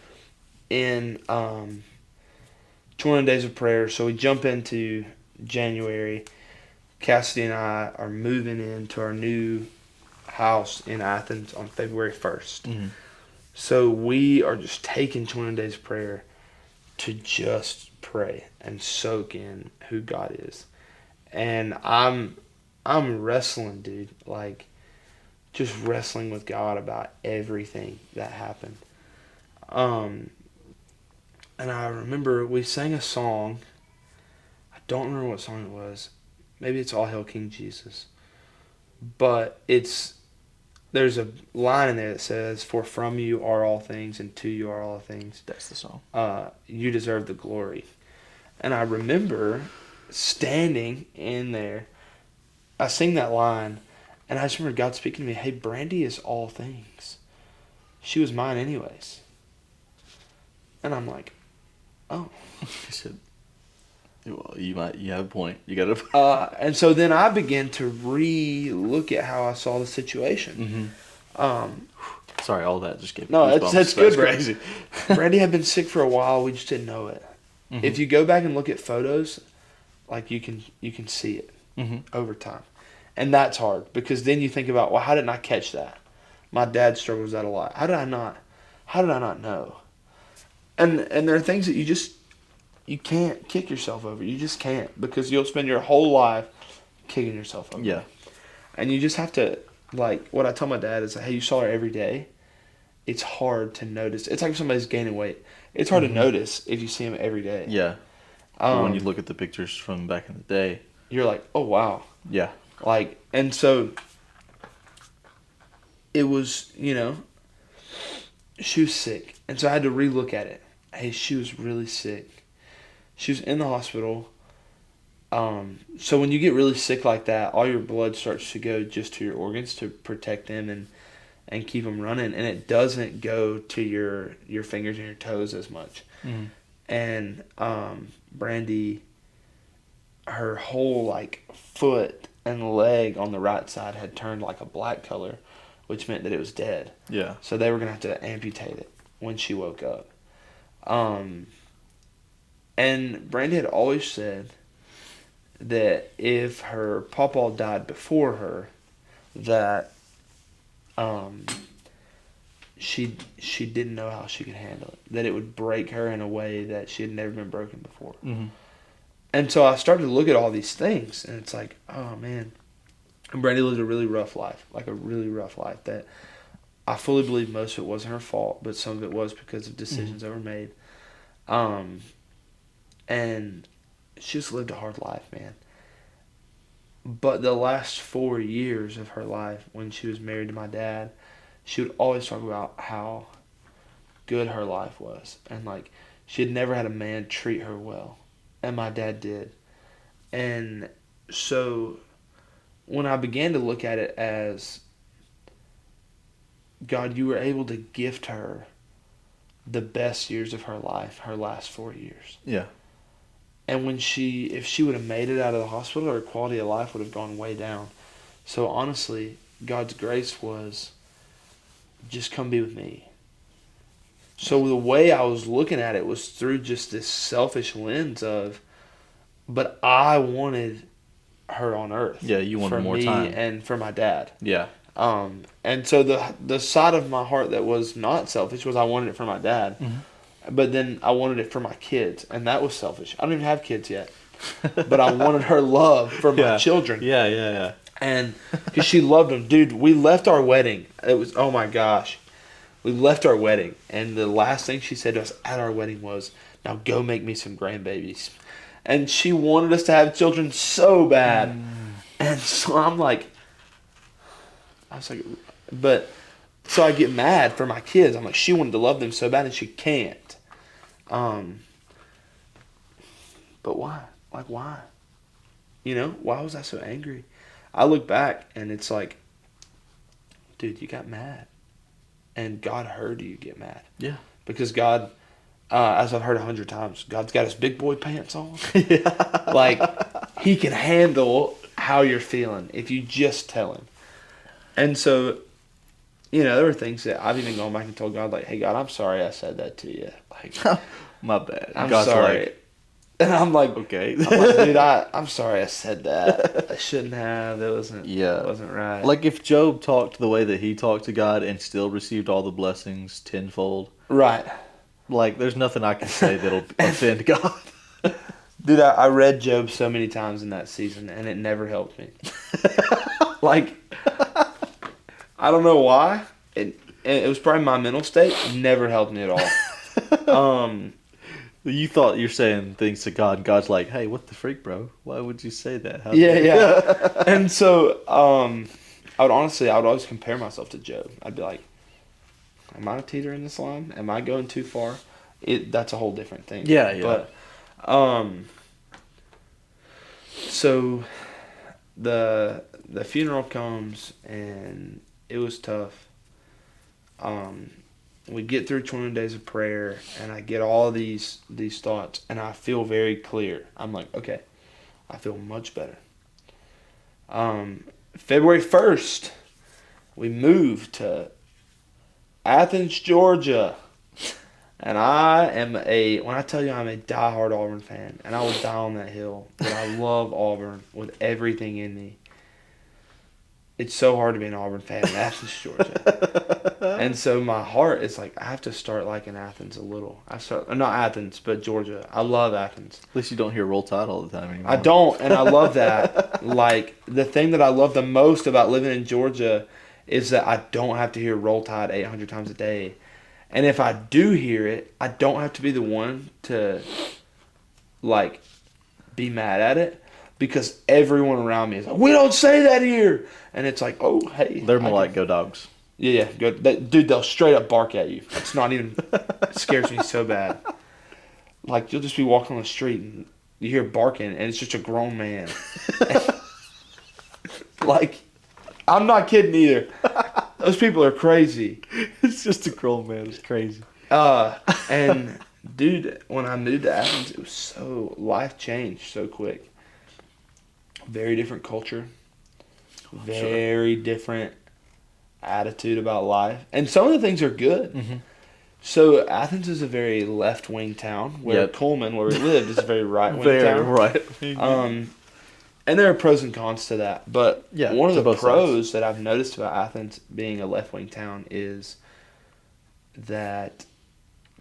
[SPEAKER 2] in 21 Days of Prayer. So we jump into January. Cassidy and I are moving into our new house in Athens on February 1st.
[SPEAKER 1] Mm-hmm.
[SPEAKER 2] So we are just taking 21 Days of Prayer to just pray and soak in who God is. And I'm wrestling, dude. Just wrestling with God about everything that happened. And I remember we sang a song. I don't remember what song it was. Maybe it's All Hail King Jesus. But there's a line in there that says, "For from you are all things, and to you are all things."
[SPEAKER 1] That's the song.
[SPEAKER 2] You deserve the glory. And I remember standing in there. I sing that line, and I just remember God speaking to me, "Hey, Brandy is all things. She was mine anyways." And I'm like, oh.
[SPEAKER 1] He said, well, you have a point. You got to.
[SPEAKER 2] And so then I began to re-look at how I saw the situation.
[SPEAKER 1] Mm-hmm. Sorry, all that just gave me
[SPEAKER 2] no,
[SPEAKER 1] goosebumps.
[SPEAKER 2] that's good.
[SPEAKER 1] Crazy.
[SPEAKER 2] Brandy had been sick for a while. We just didn't know it. Mm-hmm. If you go back and look at photos, you can see it over time. And that's hard because then you think about, well, how didn't I catch that? My dad struggles with that a lot. How did I not know? And there are things that you can't kick yourself over. You just can't, because you'll spend your whole life kicking yourself over.
[SPEAKER 1] Yeah.
[SPEAKER 2] And you just have to, what I tell my dad is, hey, you saw her every day. It's hard to notice. It's like if somebody's gaining weight. It's hard to notice if you see him every day.
[SPEAKER 1] Yeah. But when you look at the pictures from back in the day,
[SPEAKER 2] you're like, oh, wow.
[SPEAKER 1] Yeah.
[SPEAKER 2] And so it was, she was sick. And so I had to relook at it. Hey, she was really sick. She was in the hospital. So when you get really sick like that, all your blood starts to go just to your organs to protect them and keep them running. And it doesn't go to your fingers and your toes as much. Mm-hmm. And Brandy, her whole foot and leg on the right side had turned a black color, which meant that it was dead.
[SPEAKER 1] Yeah.
[SPEAKER 2] So they were going to have to amputate it when she woke up. And Brandy had always said that if her pawpaw died before her, that she didn't know how she could handle it. That it would break her in a way that she had never been broken before. Mm-hmm. And so I started to look at all these things, and it's like, oh man. And Brandy lived a really rough life, that I fully believe most of it wasn't her fault, but some of it was because of decisions that were made. And she just lived a hard life, man. But the last 4 years of her life, when she was married to my dad, she would always talk about how good her life was. And she had never had a man treat her well. And my dad did. And so when I began to look at it as, God, you were able to gift her the best years of her life, her last 4 years.
[SPEAKER 1] Yeah.
[SPEAKER 2] And if she would have made it out of the hospital, her quality of life would have gone way down. So honestly, God's grace was, just come be with me. So the way I was looking at it was through just this selfish lens of, but I wanted her on earth.
[SPEAKER 1] Yeah, you wanted more time.
[SPEAKER 2] For me and for my dad.
[SPEAKER 1] Yeah.
[SPEAKER 2] And so the side of my heart that was not selfish was I wanted it for my dad. Mm-hmm. But then I wanted it for my kids, and that was selfish. I don't even have kids yet. But I wanted her love for my children.
[SPEAKER 1] Yeah.
[SPEAKER 2] And because she loved them. Dude, we left our wedding. It was, oh my gosh. We left our wedding, and the last thing she said to us at our wedding was, now go make me some grandbabies. And she wanted us to have children so bad. And so I'm like, but so I get mad for my kids. I'm like, she wanted to love them so bad and she can't. But why? Like, why? Why was I so angry? I look back and it's like, dude, you got mad. And God heard you get mad.
[SPEAKER 1] Yeah.
[SPEAKER 2] Because God, as I've heard 100 times, God's got his big boy pants on.
[SPEAKER 1] Yeah.
[SPEAKER 2] Like, he can handle how you're feeling if you just tell him. And so, there were things that I've even gone back and told God, like, hey, God, I'm sorry I said that to you. Like,
[SPEAKER 1] my bad.
[SPEAKER 2] I'm
[SPEAKER 1] God's
[SPEAKER 2] sorry.
[SPEAKER 1] like,
[SPEAKER 2] and I'm like,
[SPEAKER 1] okay.
[SPEAKER 2] I'm like, dude, I'm sorry I said that. I shouldn't have. It wasn't right.
[SPEAKER 1] Like if Job talked the way that he talked to God and still received all the blessings tenfold.
[SPEAKER 2] Right.
[SPEAKER 1] Like, there's nothing I can say that'll offend God.
[SPEAKER 2] Dude, I read Job so many times in that season, and it never helped me. Like, I don't know why. It was probably my mental state. It never helped me at all.
[SPEAKER 1] You thought you're saying things to God, and God's like, hey, what the freak, bro? Why would you say that?
[SPEAKER 2] Yeah. And so, I would always compare myself to Job. I'd be like, am I teetering this line? Am I going too far? That's a whole different thing.
[SPEAKER 1] Yeah.
[SPEAKER 2] But, so the funeral comes and it was tough. We get through 21 days of prayer and I get all these thoughts and I feel very clear. I'm like, okay, I feel much better. February 1st, we moved to Athens, Georgia. And when I tell you I'm a diehard Auburn fan, and I will die on that hill, but I love Auburn with everything in me. It's so hard to be an Auburn fan in Athens, Georgia. And so my heart is like, I have to start liking Athens a little. Not Athens, but Georgia. I love Athens.
[SPEAKER 1] At least you don't hear Roll Tide all the time anymore.
[SPEAKER 2] I don't, and I love that. Like, the thing that I love the most about living in Georgia is that I don't have to hear Roll Tide 800 times a day. And if I do hear it, I don't have to be the one to, like, be mad at it. Because everyone around me is like, we don't say that here. And it's like, oh, hey.
[SPEAKER 1] They're more like, go Dogs.
[SPEAKER 2] Yeah. Dude, they'll straight up bark at you. It's not even, it scares me so bad. Like, you'll just be walking on the street and you hear barking and it's just a grown man. Like, I'm not kidding either. Those people are crazy.
[SPEAKER 1] It's just a grown man. It's crazy.
[SPEAKER 2] And dude, when I moved to Athens, it was life changed so quick. Very different culture. Very different attitude about life. And some of the things are good. Mm-hmm. So Athens is a very left-wing town, where Coleman, where we lived, is a very right-wing town.
[SPEAKER 1] Very right.
[SPEAKER 2] And there are pros and cons to that. But one of the pros that I've noticed about Athens being a left-wing town is that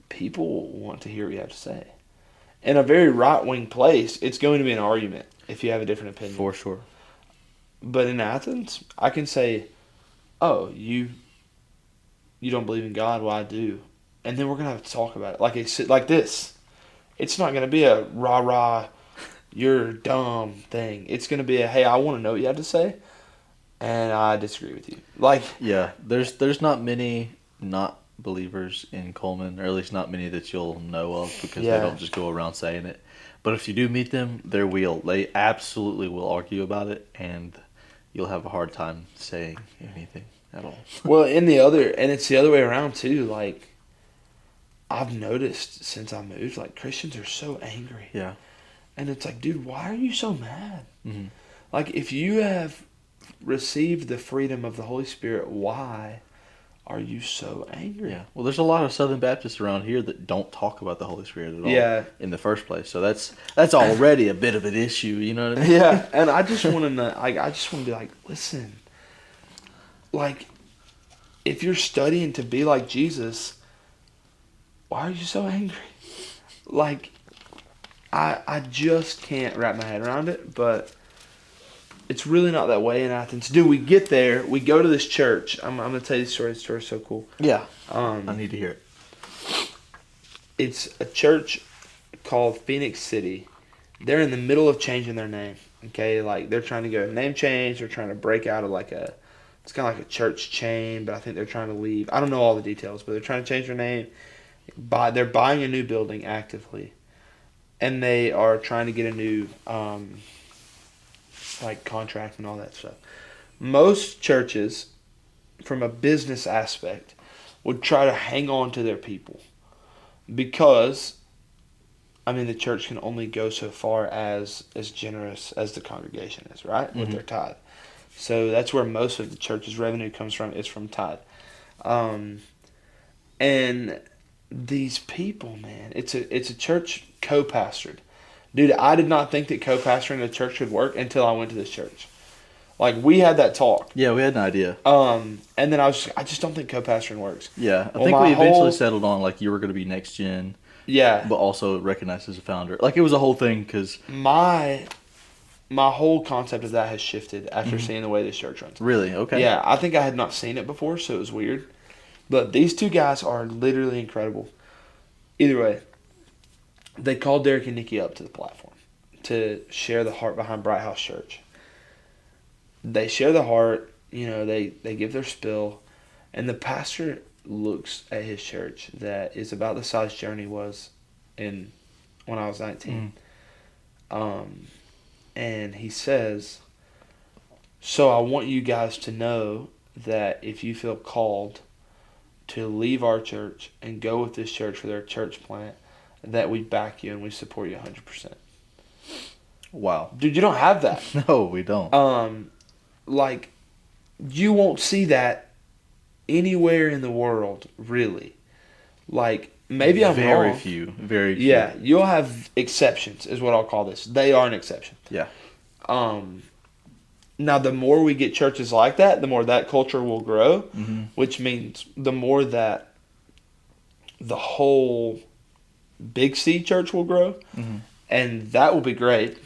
[SPEAKER 2] people want to hear what you have to say. In a very right-wing place, it's going to be an argument if you have a different opinion.
[SPEAKER 1] For sure.
[SPEAKER 2] But in Athens, I can say, oh, you don't believe in God? Well, I do. And then we're going to have to talk about it. Like this. It's not going to be a rah-rah, you're dumb thing. It's going to be a, hey, I want to know what you have to say, and I disagree with you. Like,
[SPEAKER 1] yeah, there's not many not believers in Coleman, or at least not many that you'll know of, because they don't just go around saying it. But if you do meet them, they absolutely will argue about it, and you'll have a hard time saying anything at all.
[SPEAKER 2] Well, and it's the other way around too. Like, I've noticed since I moved, like, Christians are so angry.
[SPEAKER 1] Yeah.
[SPEAKER 2] And it's like, dude, why are you so mad?
[SPEAKER 1] Mm-hmm.
[SPEAKER 2] Like, if you have received the freedom of the Holy Spirit, why are you so angry?
[SPEAKER 1] Yeah. Well, there's a lot of Southern Baptists around here that don't talk about the Holy Spirit at all in the first place. So that's already a bit of an issue, you know what I mean?
[SPEAKER 2] Yeah. And I just want to know, like, I just want to be like, listen, like, if you're studying to be like Jesus, why are you so angry? Like, I just can't wrap my head around it, but it's really not that way in Athens. Dude, we get there, we go to this church. I'm going to tell you the story. The story's so cool.
[SPEAKER 1] Yeah. I need to hear it.
[SPEAKER 2] It's a church called Phoenix City. They're in the middle of changing their name. Okay, like they're trying to get a name change. They're trying to break out of it's kind of like a church chain, but I think they're trying to leave. I don't know all the details, but they're trying to change their name. They're buying a new building actively, and they are trying to get a new contract and all that stuff. Most churches, from a business aspect, would try to hang on to their people because, I mean, the church can only go so far as generous as the congregation is, right, with their tithe. So that's where most of the church's revenue comes from. It's from tithe. And these people, man, it's a church co-pastored. Dude, I did not think that co-pastoring a church could work until I went to this church. Like, we had that talk.
[SPEAKER 1] Yeah, we had an idea.
[SPEAKER 2] And then I just don't think co-pastoring works.
[SPEAKER 1] Yeah, I think we eventually settled on, like, you were going to be next gen.
[SPEAKER 2] Yeah.
[SPEAKER 1] But also recognized as a founder. Like, it was a whole thing because...
[SPEAKER 2] My whole concept of that has shifted after seeing the way this church runs.
[SPEAKER 1] Really? Okay.
[SPEAKER 2] Yeah, I think I had not seen it before, so it was weird. But these two guys are literally incredible. Either way, they called Derek and Nikki up to the platform to share the heart behind Bright House Church. They share the heart, they give their spill, and the pastor looks at his church that is about the size Journey was when I was 19. And he says, so I want you guys to know that if you feel called to leave our church and go with this church for their church plant, that we back you and we support you 100%.
[SPEAKER 1] Wow.
[SPEAKER 2] Dude, you don't have that.
[SPEAKER 1] No, we don't.
[SPEAKER 2] Like, you won't see that anywhere in the world, really. Like, maybe I'm wrong.
[SPEAKER 1] Very few.
[SPEAKER 2] Yeah, you'll have exceptions, is what I'll call this. They are an exception.
[SPEAKER 1] Yeah.
[SPEAKER 2] Now, the more we get churches like that, the more that culture will grow, which means the more that the whole Big C church will grow, and that will be great.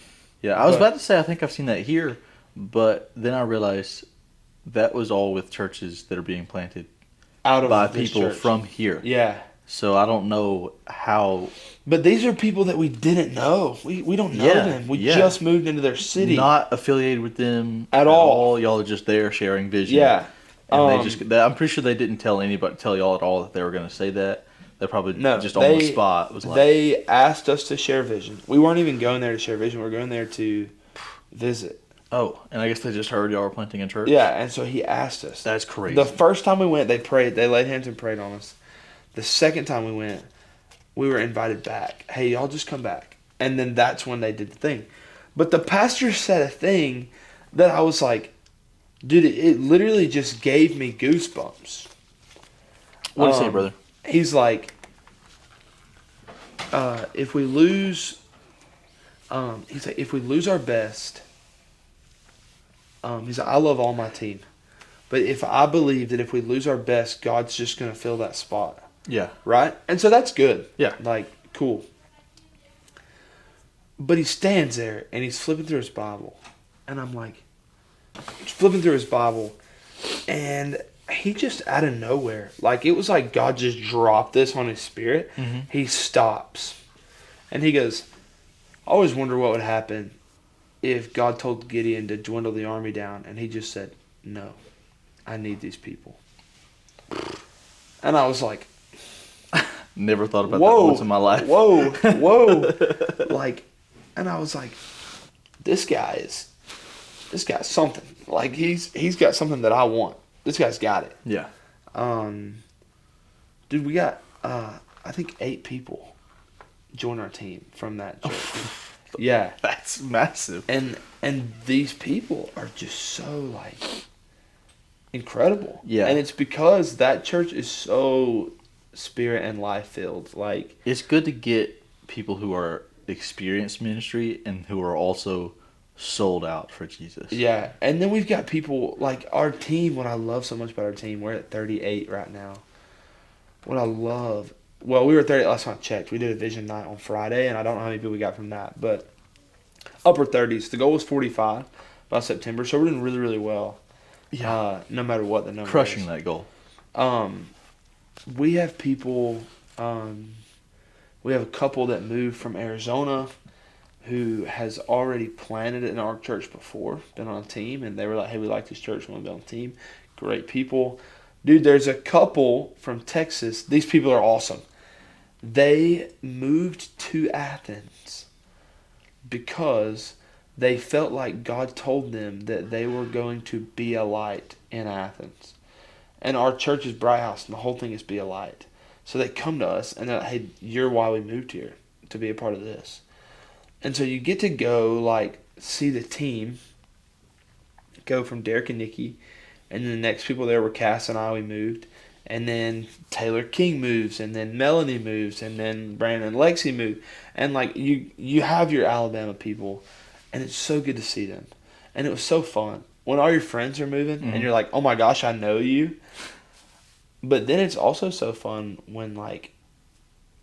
[SPEAKER 1] Yeah, I was about to say I think I've seen that here, but then I realized that was all with churches that are being planted by people from here.
[SPEAKER 2] Yeah.
[SPEAKER 1] So I don't know how...
[SPEAKER 2] But these are people that we didn't know. We don't know them. We just moved into their city.
[SPEAKER 1] Not affiliated with them
[SPEAKER 2] at all.
[SPEAKER 1] Y'all are just there sharing vision.
[SPEAKER 2] Yeah.
[SPEAKER 1] And I'm pretty sure they didn't tell y'all at all that they were going to say that. They probably just on the spot was like...
[SPEAKER 2] They asked us to share vision. We weren't even going there to share vision. We were going there to visit.
[SPEAKER 1] Oh, and I guess they just heard y'all were planting a church?
[SPEAKER 2] Yeah, and so he asked us.
[SPEAKER 1] That's crazy.
[SPEAKER 2] The first time we went, they prayed. They laid hands and prayed on us. The second time we went, we were invited back. Hey, y'all just come back. And then that's when they did the thing. But the pastor said a thing that I was like, dude, it literally just gave me goosebumps.
[SPEAKER 1] What did he say, brother?
[SPEAKER 2] He's like, if we lose our best, he's like, I love all my team. But if I believe that if we lose our best, God's just going to fill that spot.
[SPEAKER 1] Yeah.
[SPEAKER 2] Right? And so that's good.
[SPEAKER 1] Yeah.
[SPEAKER 2] Like, cool. But he stands there and he's flipping through his Bible. And I'm like, flipping through his Bible. And he just out of nowhere, like it was like God just dropped this on his spirit. He stops. And he goes, I always wonder what would happen if God told Gideon to dwindle the army down. And he just said, no, I need these people. And I was like,
[SPEAKER 1] never thought about that once in my life.
[SPEAKER 2] Whoa. Like, and I was like, this guy's something. Like he's got something that I want. This guy's got it.
[SPEAKER 1] Yeah.
[SPEAKER 2] Dude, we got I think 8 people join our team from that church. Yeah.
[SPEAKER 1] That's massive.
[SPEAKER 2] And these people are just so like incredible.
[SPEAKER 1] Yeah.
[SPEAKER 2] And it's because that church is so spirit and life filled. Like,
[SPEAKER 1] it's good to get people who are experienced ministry and who are also sold out for Jesus.
[SPEAKER 2] Yeah. And then we've got people like our team. What I love so much about our team, we're at 38 right now. What I love, well, we were 38 last time I checked. We did a vision night on Friday, and I don't know how many people we got from that, but upper 30s. The goal was 45 by September, so we're doing really, really well. Yeah. No matter what the number
[SPEAKER 1] Crushing
[SPEAKER 2] is.
[SPEAKER 1] that goal.
[SPEAKER 2] We have people, we have a couple that moved from Arizona. who has already planted in our church before, been on a team, and they were like, hey, we like this church, we want to be on a team. Great people. Dude, there's a couple from Texas. These people are awesome. They moved to Athens because they felt like God told them that they were going to be a light in Athens. And our church is Bright House, and the whole thing is be a light. So they come to us, and they're like, hey, you're why we moved here, to be a part of this. And so you get to go, like, see the team go from Derek and Nikki, and then the next people there were Cass and I, we moved. And then Taylor King moves, and then Melanie moves, and then Brandon and Lexi move. And, like, you have your Alabama people, and it's so good to see them. And it was so fun. When all your friends are moving, and you're like, oh my gosh, I know you. But then it's also so fun when, like,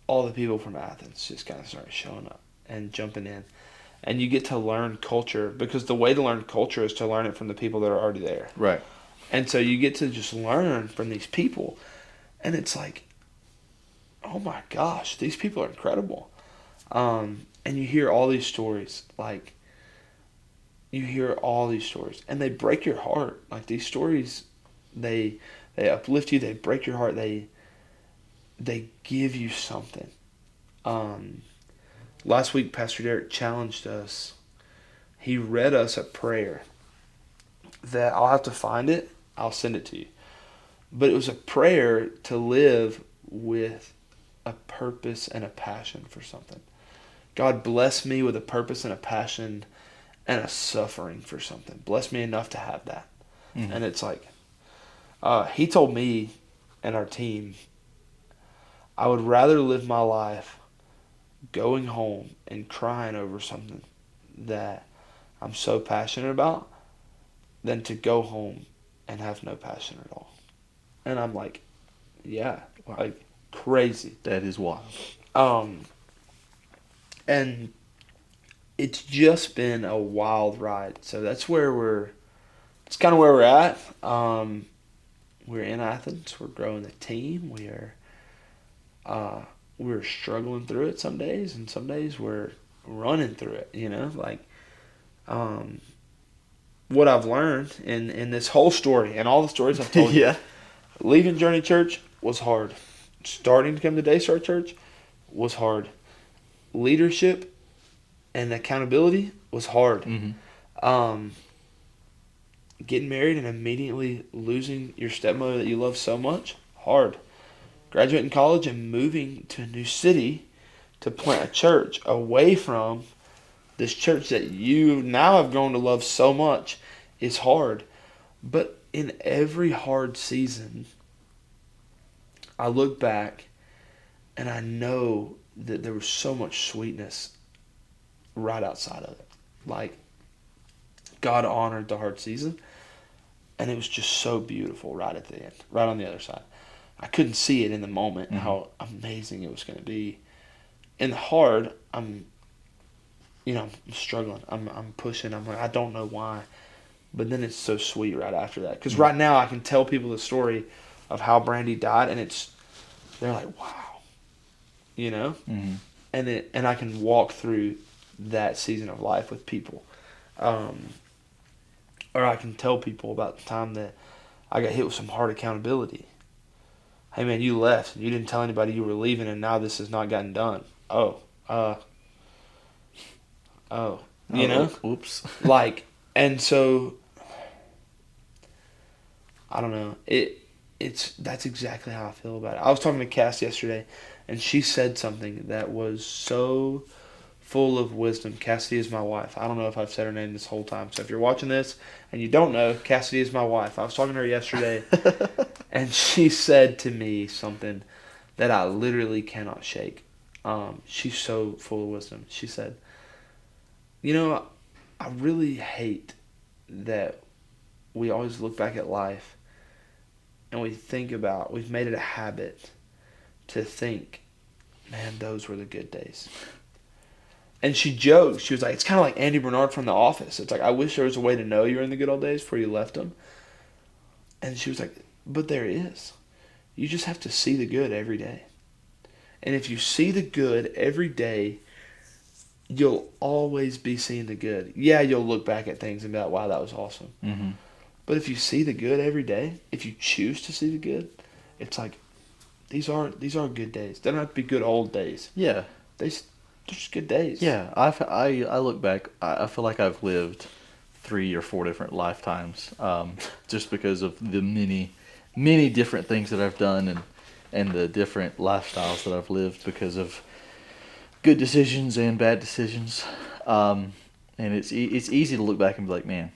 [SPEAKER 2] all the people from Athens just kind of start showing up and jumping in. And you get to learn culture, because the way to learn culture is to learn it from the people that are already there.
[SPEAKER 1] Right.
[SPEAKER 2] And so you get to just learn from these people. And it's like, oh my gosh, these people are incredible. And you hear all these stories. Like, you hear all these stories. And they break your heart. Like, these stories, they uplift you. They break your heart. They give you something. Last week, Pastor Derek challenged us. He read us a prayer that I'll have to find it. I'll send it to you. But it was a prayer to live with a purpose and a passion for something. God bless me with a purpose and a passion and a suffering for something. Bless me enough to have that. Mm-hmm. And it's like, he told me and our team, I would rather live my life going home and crying over something that I'm so passionate about than to go home and have no passion at all. And I'm like, yeah, wow. Like crazy.
[SPEAKER 1] That is wild.
[SPEAKER 2] And it's just been a wild ride. So that's where it's kind of where we're at. We're in Athens. We're growing the team. We're struggling through it some days, and some days we're running through it, you know? Like, what I've learned in this whole story, and all the stories I've told you, leaving Journey Church was hard. Starting to come to Daystar Church was hard. Leadership and accountability was hard. Mm-hmm. Getting married and immediately losing your stepmother that you love so much, hard. Graduating college and moving to a new city to plant a church away from this church that you now have grown to love so much is hard. But in every hard season, I look back and I know that there was so much sweetness right outside of it. Like, God honored the hard season, and it was just so beautiful right at the end, right on the other side. I couldn't see it in the moment, mm-hmm. how amazing it was going to be. In the hard, I'm struggling. I'm pushing. I'm like, I don't know why. But then it's so sweet right after that. Because mm-hmm. right now I can tell people the story of how Brandy died, and they're like, wow. You know? Mm-hmm. And I can walk through that season of life with people. Or I can tell people about the time that I got hit with some hard accountability. Hey man, you left and you didn't tell anybody you were leaving, and now this has not gotten done. You know?
[SPEAKER 1] Oops.
[SPEAKER 2] Like, and so I don't know. That's exactly how I feel about it. I was talking to Cass yesterday, and she said something that was so full of wisdom. Cassidy is my wife. I don't know if I've said her name this whole time. So if you're watching this and you don't know, Cassidy is my wife. I was talking to her yesterday, and she said to me something that I literally cannot shake. She's so full of wisdom. She said, you know, I really hate that we always look back at life and we've made it a habit to think, man, those were the good days. And she joked. She was like, it's kind of like Andy Bernard from The Office. It's like, I wish there was a way to know you were in the good old days before you left them. And she was like, but there is. You just have to see the good every day. And if you see the good every day, you'll always be seeing the good. Yeah, you'll look back at things and be like, wow, that was awesome.
[SPEAKER 1] Mm-hmm.
[SPEAKER 2] But if you see the good every day, if you choose to see the good, it's like, these are good days. They don't have to be good old days.
[SPEAKER 1] Yeah.
[SPEAKER 2] They're just good days.
[SPEAKER 1] Yeah. I look back, I feel like I've lived 3 or 4 different lifetimes, just because of the many different things that I've done, and the different lifestyles that I've lived because of good decisions and bad decisions. And it's easy to look back and be like, man,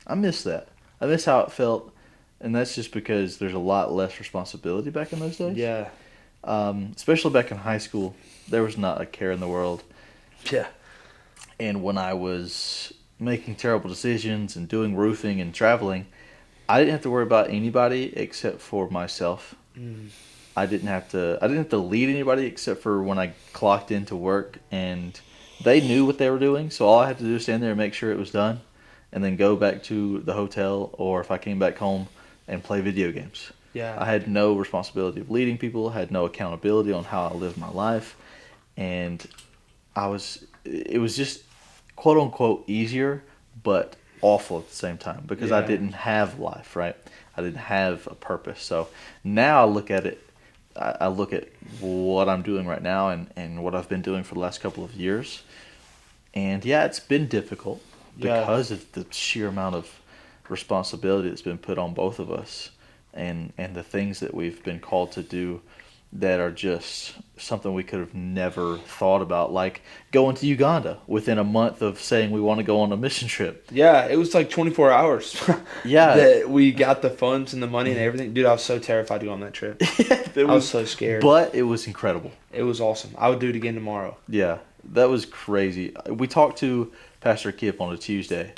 [SPEAKER 1] I miss that. I miss how it felt, and that's just because there's a lot less responsibility back in those days.
[SPEAKER 2] Yeah.
[SPEAKER 1] Especially back in high school, there was not a care in the world.
[SPEAKER 2] Yeah.
[SPEAKER 1] And when I was making terrible decisions and doing roofing and traveling, I didn't have to worry about anybody except for myself.
[SPEAKER 2] Mm.
[SPEAKER 1] I didn't have to lead anybody except for when I clocked into work, and they knew what they were doing. So all I had to do was stand there and make sure it was done, and then go back to the hotel, or if I came back home, and play video games.
[SPEAKER 2] Yeah.
[SPEAKER 1] I had no responsibility of leading people, had no accountability on how I lived my life, and it was just quote unquote easier, but awful at the same time, because I
[SPEAKER 2] Yeah.
[SPEAKER 1] didn't have life, right? I didn't have a purpose. So now I look at it, I look at what I'm doing right now, and what I've been doing for the last couple of years. And yeah, it's been difficult
[SPEAKER 2] Yeah.
[SPEAKER 1] because of the sheer amount of responsibility that's been put on both of us, and the things that we've been called to do that are just something we could have never thought about, like going to Uganda within a month of saying we want to go on a mission trip.
[SPEAKER 2] Yeah, it was like 24 hours.
[SPEAKER 1] Yeah.
[SPEAKER 2] That we got the funds and the money and everything. Dude, I was so terrified to go on that trip. I was so scared.
[SPEAKER 1] But it was incredible.
[SPEAKER 2] It was awesome. I would do it again tomorrow.
[SPEAKER 1] Yeah, that was crazy. We talked to Pastor Kip on a Tuesday.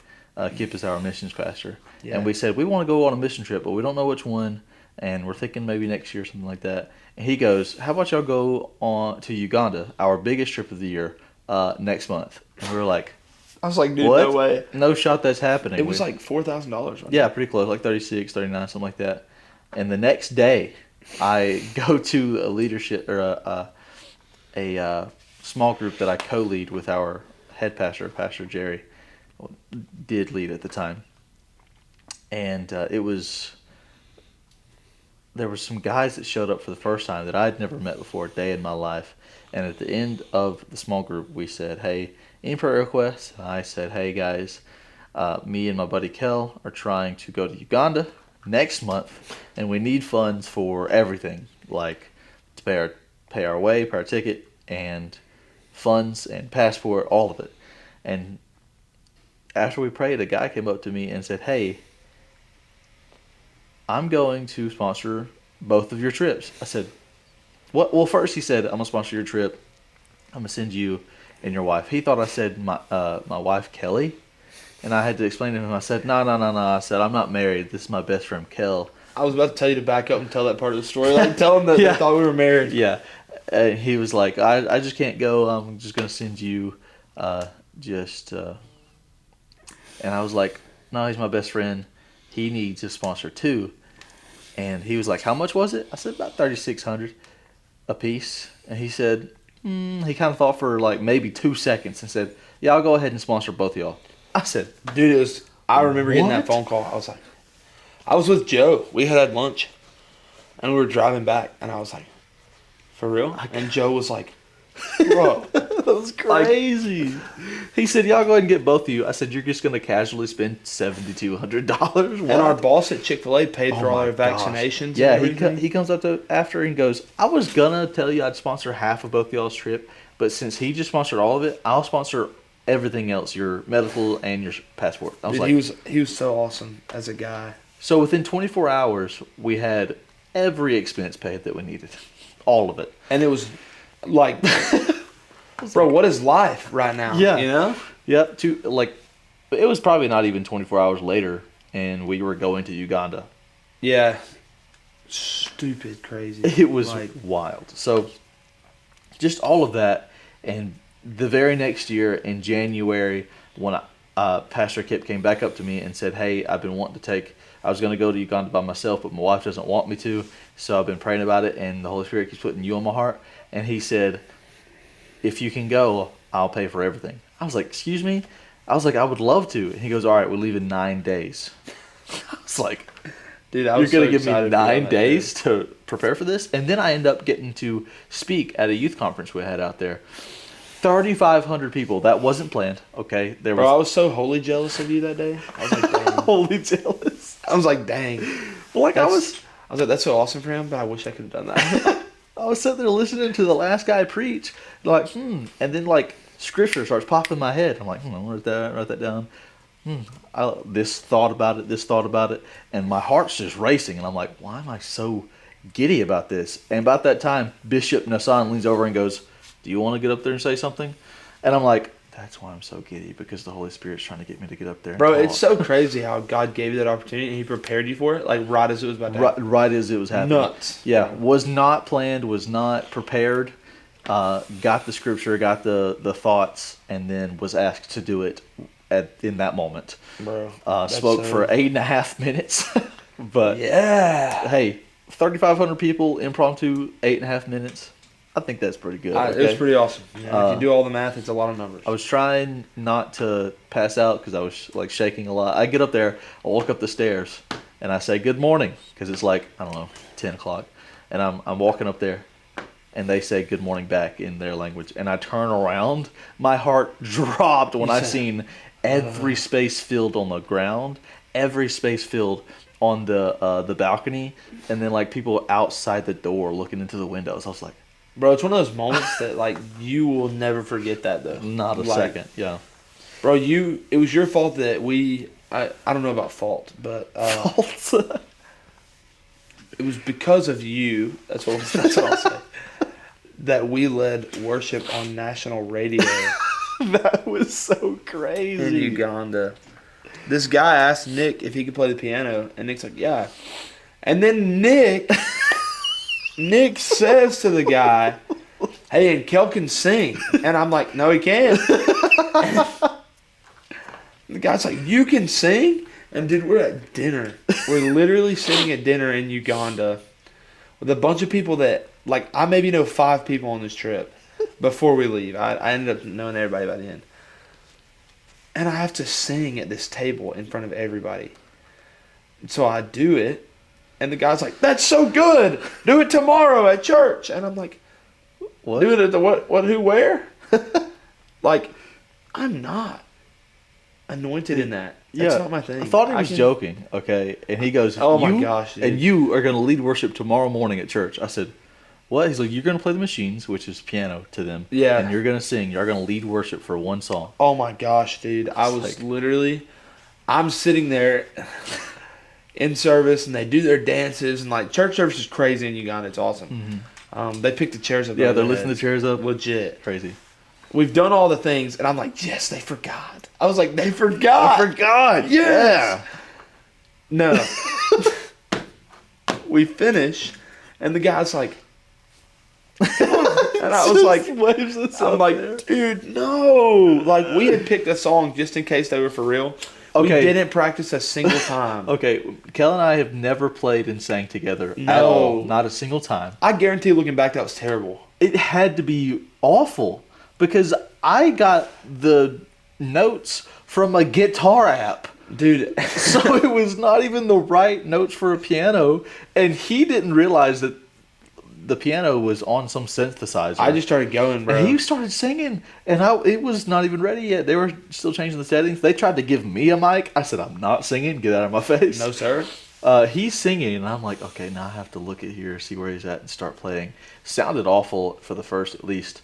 [SPEAKER 1] Kip is our missions pastor.
[SPEAKER 2] Yeah.
[SPEAKER 1] And we said, we want to go on a mission trip, but we don't know which one, and we're thinking maybe next year or something like that. And he goes, how about y'all go on to Uganda, our biggest trip of the year, next month? And we were like,
[SPEAKER 2] I was like, dude,
[SPEAKER 1] what?
[SPEAKER 2] no way.
[SPEAKER 1] No shot that's happening.
[SPEAKER 2] It was like $4,000.
[SPEAKER 1] Yeah, pretty close, like 36, 39, something like that. And the next day, I go to a leadership, or a small group that I co-lead with our head pastor, Pastor Jerry, did lead at the time. And there were some guys that showed up for the first time that I'd never met before a day in my life. And at the end of the small group, we said, hey, any prayer requests? And I said, hey, guys, me and my buddy Kell are trying to go to Uganda next month, and we need funds for everything, like to pay our way, pay our ticket, and funds and passport, all of it. And after we prayed, a guy came up to me and said, hey, I'm going to sponsor both of your trips. I said, what? Well, first he said, I'm going to sponsor your trip. I'm going to send you and your wife. He thought I said my wife, Kelly. And I had to explain to him. I said, no. I said, I'm not married. This is my best friend, Kell.
[SPEAKER 2] I was about to tell you to back up and tell that part of the story. Like, tell him that
[SPEAKER 1] Yeah.
[SPEAKER 2] they thought we were married.
[SPEAKER 1] Yeah. And he was like, I just can't go. I'm just going to send you and I was like, no, he's my best friend. He needs a sponsor too. And he was like, how much was it? I said, about $3,600 a piece. And he said, he kind of thought for like maybe 2 seconds and said, yeah, I'll go ahead and sponsor both of y'all. I said,
[SPEAKER 2] Dude, I remember getting that
[SPEAKER 1] What?
[SPEAKER 2] phone call. I was like, I was with Joe. We had lunch. And we were driving back. And I was like, for real? And Joe was like, bro.
[SPEAKER 1] that was crazy. He said, y'all go ahead and get both of you. I said, you're just going to casually spend $7,200?
[SPEAKER 2] And our boss at Chick-fil-A paid for all
[SPEAKER 1] my
[SPEAKER 2] our
[SPEAKER 1] gosh.
[SPEAKER 2] vaccinations.
[SPEAKER 1] Yeah,
[SPEAKER 2] and everything.
[SPEAKER 1] he comes up to after and goes, I was going to tell you I'd sponsor half of both y'all's trip, but since he just sponsored all of it, I'll sponsor everything else, your medical and your passport. I was
[SPEAKER 2] Dude,
[SPEAKER 1] like,
[SPEAKER 2] he was so awesome as a guy.
[SPEAKER 1] So within 24 hours, we had every expense paid that we needed. All of it.
[SPEAKER 2] And it was like, bro, what is life right now?
[SPEAKER 1] Yeah.
[SPEAKER 2] You know?
[SPEAKER 1] Yep. But it was probably not even 24 hours later, and we were going to Uganda.
[SPEAKER 2] Yeah. Stupid crazy.
[SPEAKER 1] It was
[SPEAKER 2] like,
[SPEAKER 1] wild. So just all of that, and the very next year in January, when Pastor Kip came back up to me and said, hey, I was going to go to Uganda by myself, but my wife doesn't want me to, so I've been praying about it, and the Holy Spirit keeps putting you on my heart. And he said, if you can go, I'll pay for everything. I was like, excuse me? I was like, I would love to. And he goes, all right, we'll leave in 9 days. I was like,
[SPEAKER 2] Dude, I
[SPEAKER 1] you're
[SPEAKER 2] was
[SPEAKER 1] going to
[SPEAKER 2] so
[SPEAKER 1] give me
[SPEAKER 2] excited for
[SPEAKER 1] 9
[SPEAKER 2] that,
[SPEAKER 1] days
[SPEAKER 2] dude.
[SPEAKER 1] to prepare for this? And then I end up getting to speak at a youth conference we had out there. 3,500 people. That wasn't planned. Okay, there
[SPEAKER 2] Bro, I
[SPEAKER 1] was
[SPEAKER 2] was so wholly jealous of you that day. I was like, dang.
[SPEAKER 1] wholly jealous.
[SPEAKER 2] I was like, dang.
[SPEAKER 1] Like I was
[SPEAKER 2] like, that's so awesome for him, but I wish I could have done that.
[SPEAKER 1] I was sitting there listening to the last guy preach, like, and then like scripture starts popping in my head. I'm like, I'm gonna write that down. This thought about it, and my heart's just racing, and I'm like, why am I so giddy about this? And about that time, Bishop Nassan leans over and goes, do you want to get up there and say something? And I'm like, that's why I'm so giddy, because the Holy Spirit's trying to get me to get up there and
[SPEAKER 2] Bro,
[SPEAKER 1] talk.
[SPEAKER 2] it's so crazy how God gave you that opportunity and He prepared you for it, like right as it was about to happen.
[SPEAKER 1] Right as it was happening.
[SPEAKER 2] Nuts.
[SPEAKER 1] Yeah, was not planned, was not prepared. Got the scripture, got the thoughts, and then was asked to do it in that moment.
[SPEAKER 2] Bro.
[SPEAKER 1] Spoke for 8.5 minutes. But
[SPEAKER 2] yeah.
[SPEAKER 1] hey, 3,500 people, impromptu, 8.5 minutes. I think that's pretty good.
[SPEAKER 2] It was pretty awesome. Yeah, if you do all the math, it's a lot of numbers.
[SPEAKER 1] I was trying not to pass out because I was like shaking a lot. I get up there, I walk up the stairs, and I say good morning because it's like, I don't know, 10 o'clock, and I'm walking up there, and they say good morning back in their language, and I turn around, my heart dropped when I seen every space filled on the ground, every space filled on the balcony, and then like people outside the door looking into the windows. I was like,
[SPEAKER 2] Bro, it's one of those moments that like you will never forget that though.
[SPEAKER 1] not a
[SPEAKER 2] Like,
[SPEAKER 1] second. Yeah.
[SPEAKER 2] Bro, it was your fault that I don't know about fault, but it was because of you. That's what I'll say. That we led worship on national radio
[SPEAKER 1] That was so crazy.
[SPEAKER 2] in Uganda. This guy asked Nick if he could play the piano, and Nick's like, yeah. And then Nick says to the guy, hey, and Kell can sing. And I'm like, no, he can't. The guy's like, you can sing? And dude, we're at dinner. We're literally sitting at dinner in Uganda with a bunch of people that, like, I maybe know 5 people on this trip before we leave. I ended up knowing everybody by the end. And I have to sing at this table in front of everybody. So I do it. And the guy's like, that's so good. Do it tomorrow at church. And I'm like,
[SPEAKER 1] What?
[SPEAKER 2] do it at the what, who, where? Like, I'm not anointed in that. That's not my thing.
[SPEAKER 1] I thought he was joking, okay? And he goes,
[SPEAKER 2] Oh my gosh, dude.
[SPEAKER 1] And you are going to lead worship tomorrow morning at church. I said, what? He's like, you're going to play the machines, which is piano to them.
[SPEAKER 2] Yeah.
[SPEAKER 1] And you're going to sing. You're going to lead worship for one song.
[SPEAKER 2] Oh my gosh, dude. I was literally, I'm sitting there in service and they do their dances and like church service is crazy in Uganda. It's awesome. They pick the chairs up.
[SPEAKER 1] Yeah,
[SPEAKER 2] over
[SPEAKER 1] they're
[SPEAKER 2] their
[SPEAKER 1] lifting the
[SPEAKER 2] heads.
[SPEAKER 1] chairs up.
[SPEAKER 2] Legit.
[SPEAKER 1] Crazy.
[SPEAKER 2] We've done all the things and I'm like, yes, they forgot. I was like, they forgot.
[SPEAKER 1] I forgot.
[SPEAKER 2] Yes. No. We finish and the guy's like, and I was like,
[SPEAKER 1] waves us
[SPEAKER 2] I'm
[SPEAKER 1] up
[SPEAKER 2] like,
[SPEAKER 1] there.
[SPEAKER 2] dude, no. Like, we had picked a song just in case they were for real.
[SPEAKER 1] Okay.
[SPEAKER 2] We didn't practice a single time.
[SPEAKER 1] Okay, Kell and I have never played and sang together at
[SPEAKER 2] No.
[SPEAKER 1] all. Not a single time.
[SPEAKER 2] I guarantee looking back, that was terrible.
[SPEAKER 1] It had to be awful because I got the notes from a guitar app.
[SPEAKER 2] Dude,
[SPEAKER 1] So it was not even the right notes for a piano, and he didn't realize that the piano was on some synthesizer.
[SPEAKER 2] I just started going, bro.
[SPEAKER 1] And he started singing, and it was not even ready yet. They were still changing the settings. They tried to give me a mic. I said, I'm not singing. Get out of my face.
[SPEAKER 2] No, sir.
[SPEAKER 1] He's singing, and I'm like, okay, now I have to look at here, see where he's at, and start playing. Sounded awful for the first, at least,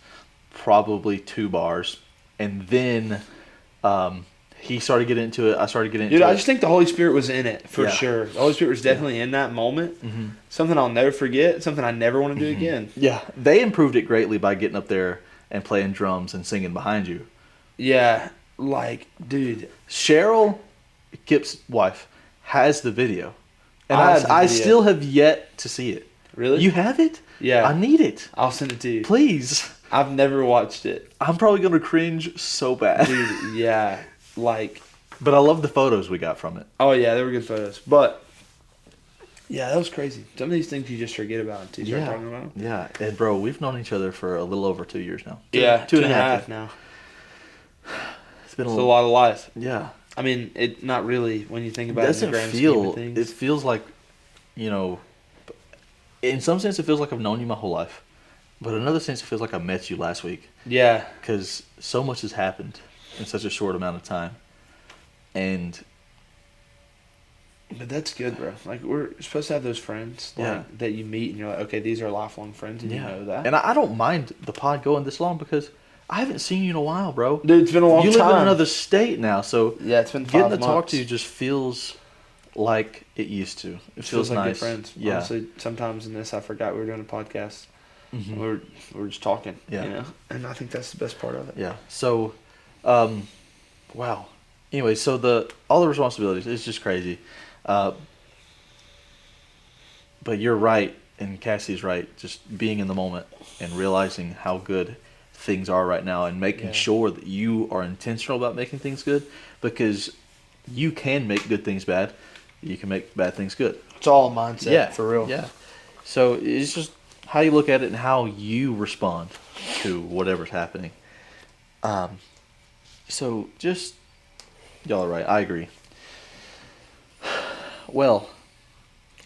[SPEAKER 1] probably 2 bars. And then he started getting into it. I started getting into it.
[SPEAKER 2] Dude, I just think the Holy Spirit was in it, for
[SPEAKER 1] Yeah.
[SPEAKER 2] sure. The Holy Spirit was definitely in that moment.
[SPEAKER 1] Mm-hmm.
[SPEAKER 2] Something I'll never forget. Something I never want to do again.
[SPEAKER 1] Yeah, they improved it greatly by getting up there and playing drums and singing behind you.
[SPEAKER 2] Yeah, like, dude.
[SPEAKER 1] Cheryl, Kip's wife, has the video. And
[SPEAKER 2] I have the
[SPEAKER 1] I
[SPEAKER 2] video.
[SPEAKER 1] still have yet to see it.
[SPEAKER 2] Really?
[SPEAKER 1] You have it?
[SPEAKER 2] Yeah.
[SPEAKER 1] I need it.
[SPEAKER 2] I'll send it to you.
[SPEAKER 1] Please.
[SPEAKER 2] I've never watched it.
[SPEAKER 1] I'm probably going to cringe so bad.
[SPEAKER 2] Dude, yeah. Like,
[SPEAKER 1] But I love the photos we got from it.
[SPEAKER 2] oh yeah, they were good photos. But yeah, that was crazy. Some of these things you just forget about until you start talking about them.
[SPEAKER 1] Yeah. And bro, we've known each other for a little over 2 years now.
[SPEAKER 2] Yeah,
[SPEAKER 1] two and a half.
[SPEAKER 2] now. It's a lot of life.
[SPEAKER 1] Yeah.
[SPEAKER 2] I mean, it not really when you think
[SPEAKER 1] It
[SPEAKER 2] about it in
[SPEAKER 1] doesn't
[SPEAKER 2] the grand
[SPEAKER 1] feel.
[SPEAKER 2] scheme of things.
[SPEAKER 1] It feels like, you know, in some sense, it feels like I've known you my whole life, but in another sense, it feels like I met you last week
[SPEAKER 2] Yeah.
[SPEAKER 1] because so much has happened in such a short amount of time, and
[SPEAKER 2] But that's good, bro. Like, we're supposed to have those friends that you meet and you're like, okay, these are lifelong friends, and you know that.
[SPEAKER 1] And I don't mind the pod going this long because I haven't seen you in a while, bro.
[SPEAKER 2] Dude, it's been a long time.
[SPEAKER 1] You live in another state now, so
[SPEAKER 2] Yeah, it's been 5
[SPEAKER 1] getting
[SPEAKER 2] months.
[SPEAKER 1] to talk to you just feels like it used to. It feels
[SPEAKER 2] like
[SPEAKER 1] nice.
[SPEAKER 2] good friends.
[SPEAKER 1] Yeah.
[SPEAKER 2] Honestly, sometimes in this, I forgot we were doing a podcast.
[SPEAKER 1] Mm-hmm.
[SPEAKER 2] We're just talking.
[SPEAKER 1] Yeah.
[SPEAKER 2] You know, and I think that's the best part of it.
[SPEAKER 1] Yeah. So, wow. Anyway, so all the responsibilities, it's just crazy. But you're right, and Cassie's right. Just being in the moment and realizing how good things are right now, and making sure that you are intentional about making things good, because you can make good things bad. You can make bad things good.
[SPEAKER 2] It's all a mindset.
[SPEAKER 1] Yeah,
[SPEAKER 2] for real.
[SPEAKER 1] Yeah. So it's just how you look at it and how you respond to whatever's happening. So just y'all are right. I agree. Well,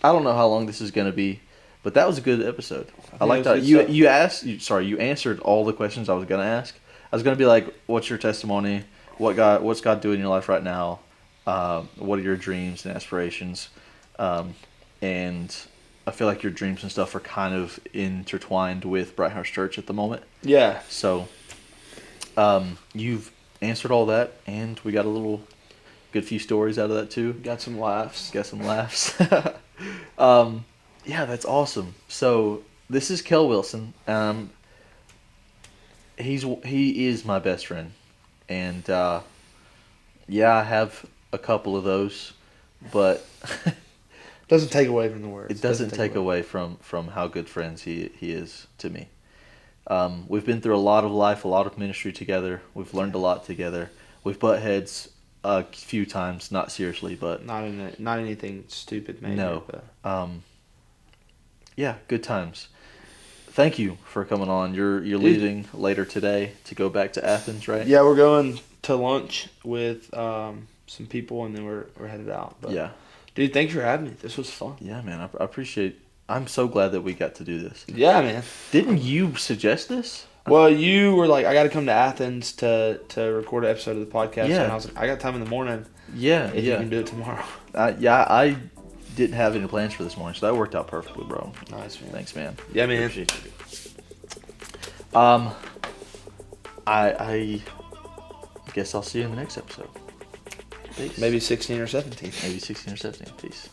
[SPEAKER 1] I don't know how long this is going to be, but that was a good episode. I like that. You answered all the questions I was going to ask. I was going to be like, what's your testimony? What's God doing in your life right now? What are your dreams and aspirations? And I feel like your dreams and stuff are kind of intertwined with Bright Hearts Church at the moment.
[SPEAKER 2] Yeah.
[SPEAKER 1] So, you've answered all that, and we got a good few stories out of that too.
[SPEAKER 2] Got some laughs.
[SPEAKER 1] Yeah, that's awesome. So this is Kell Wilson. He is my best friend, and yeah, I have a couple of those, but
[SPEAKER 2] doesn't take away from the words.
[SPEAKER 1] It doesn't take away from how good friends he is to me. We've been through a lot of life, a lot of ministry together. We've learned a lot together. We've butt heads a few times, not seriously, but
[SPEAKER 2] not anything stupid, maybe.
[SPEAKER 1] No.
[SPEAKER 2] But.
[SPEAKER 1] Yeah, good times. Thank you for coming on. You're leaving later today to go back to Athens, right?
[SPEAKER 2] Yeah, we're going to lunch with some people, and then we're headed out. But,
[SPEAKER 1] yeah.
[SPEAKER 2] Dude, thanks for having me. This was fun.
[SPEAKER 1] Yeah, man. I appreciate. I'm so glad that we got to do this.
[SPEAKER 2] Yeah, man.
[SPEAKER 1] Didn't you suggest this?
[SPEAKER 2] Well, you were like, I got to come to Athens to record an episode of the podcast.
[SPEAKER 1] Yeah.
[SPEAKER 2] And I was like, I got time in the morning.
[SPEAKER 1] Yeah,
[SPEAKER 2] if you can do it tomorrow.
[SPEAKER 1] I didn't have any plans for this morning, so that worked out perfectly, bro.
[SPEAKER 2] Nice, man.
[SPEAKER 1] Thanks, man.
[SPEAKER 2] Yeah, man.
[SPEAKER 1] Appreciate you. I guess I'll see you in the next episode. Peace.
[SPEAKER 2] Maybe 16 or 17.
[SPEAKER 1] Maybe 16 or 17. Peace.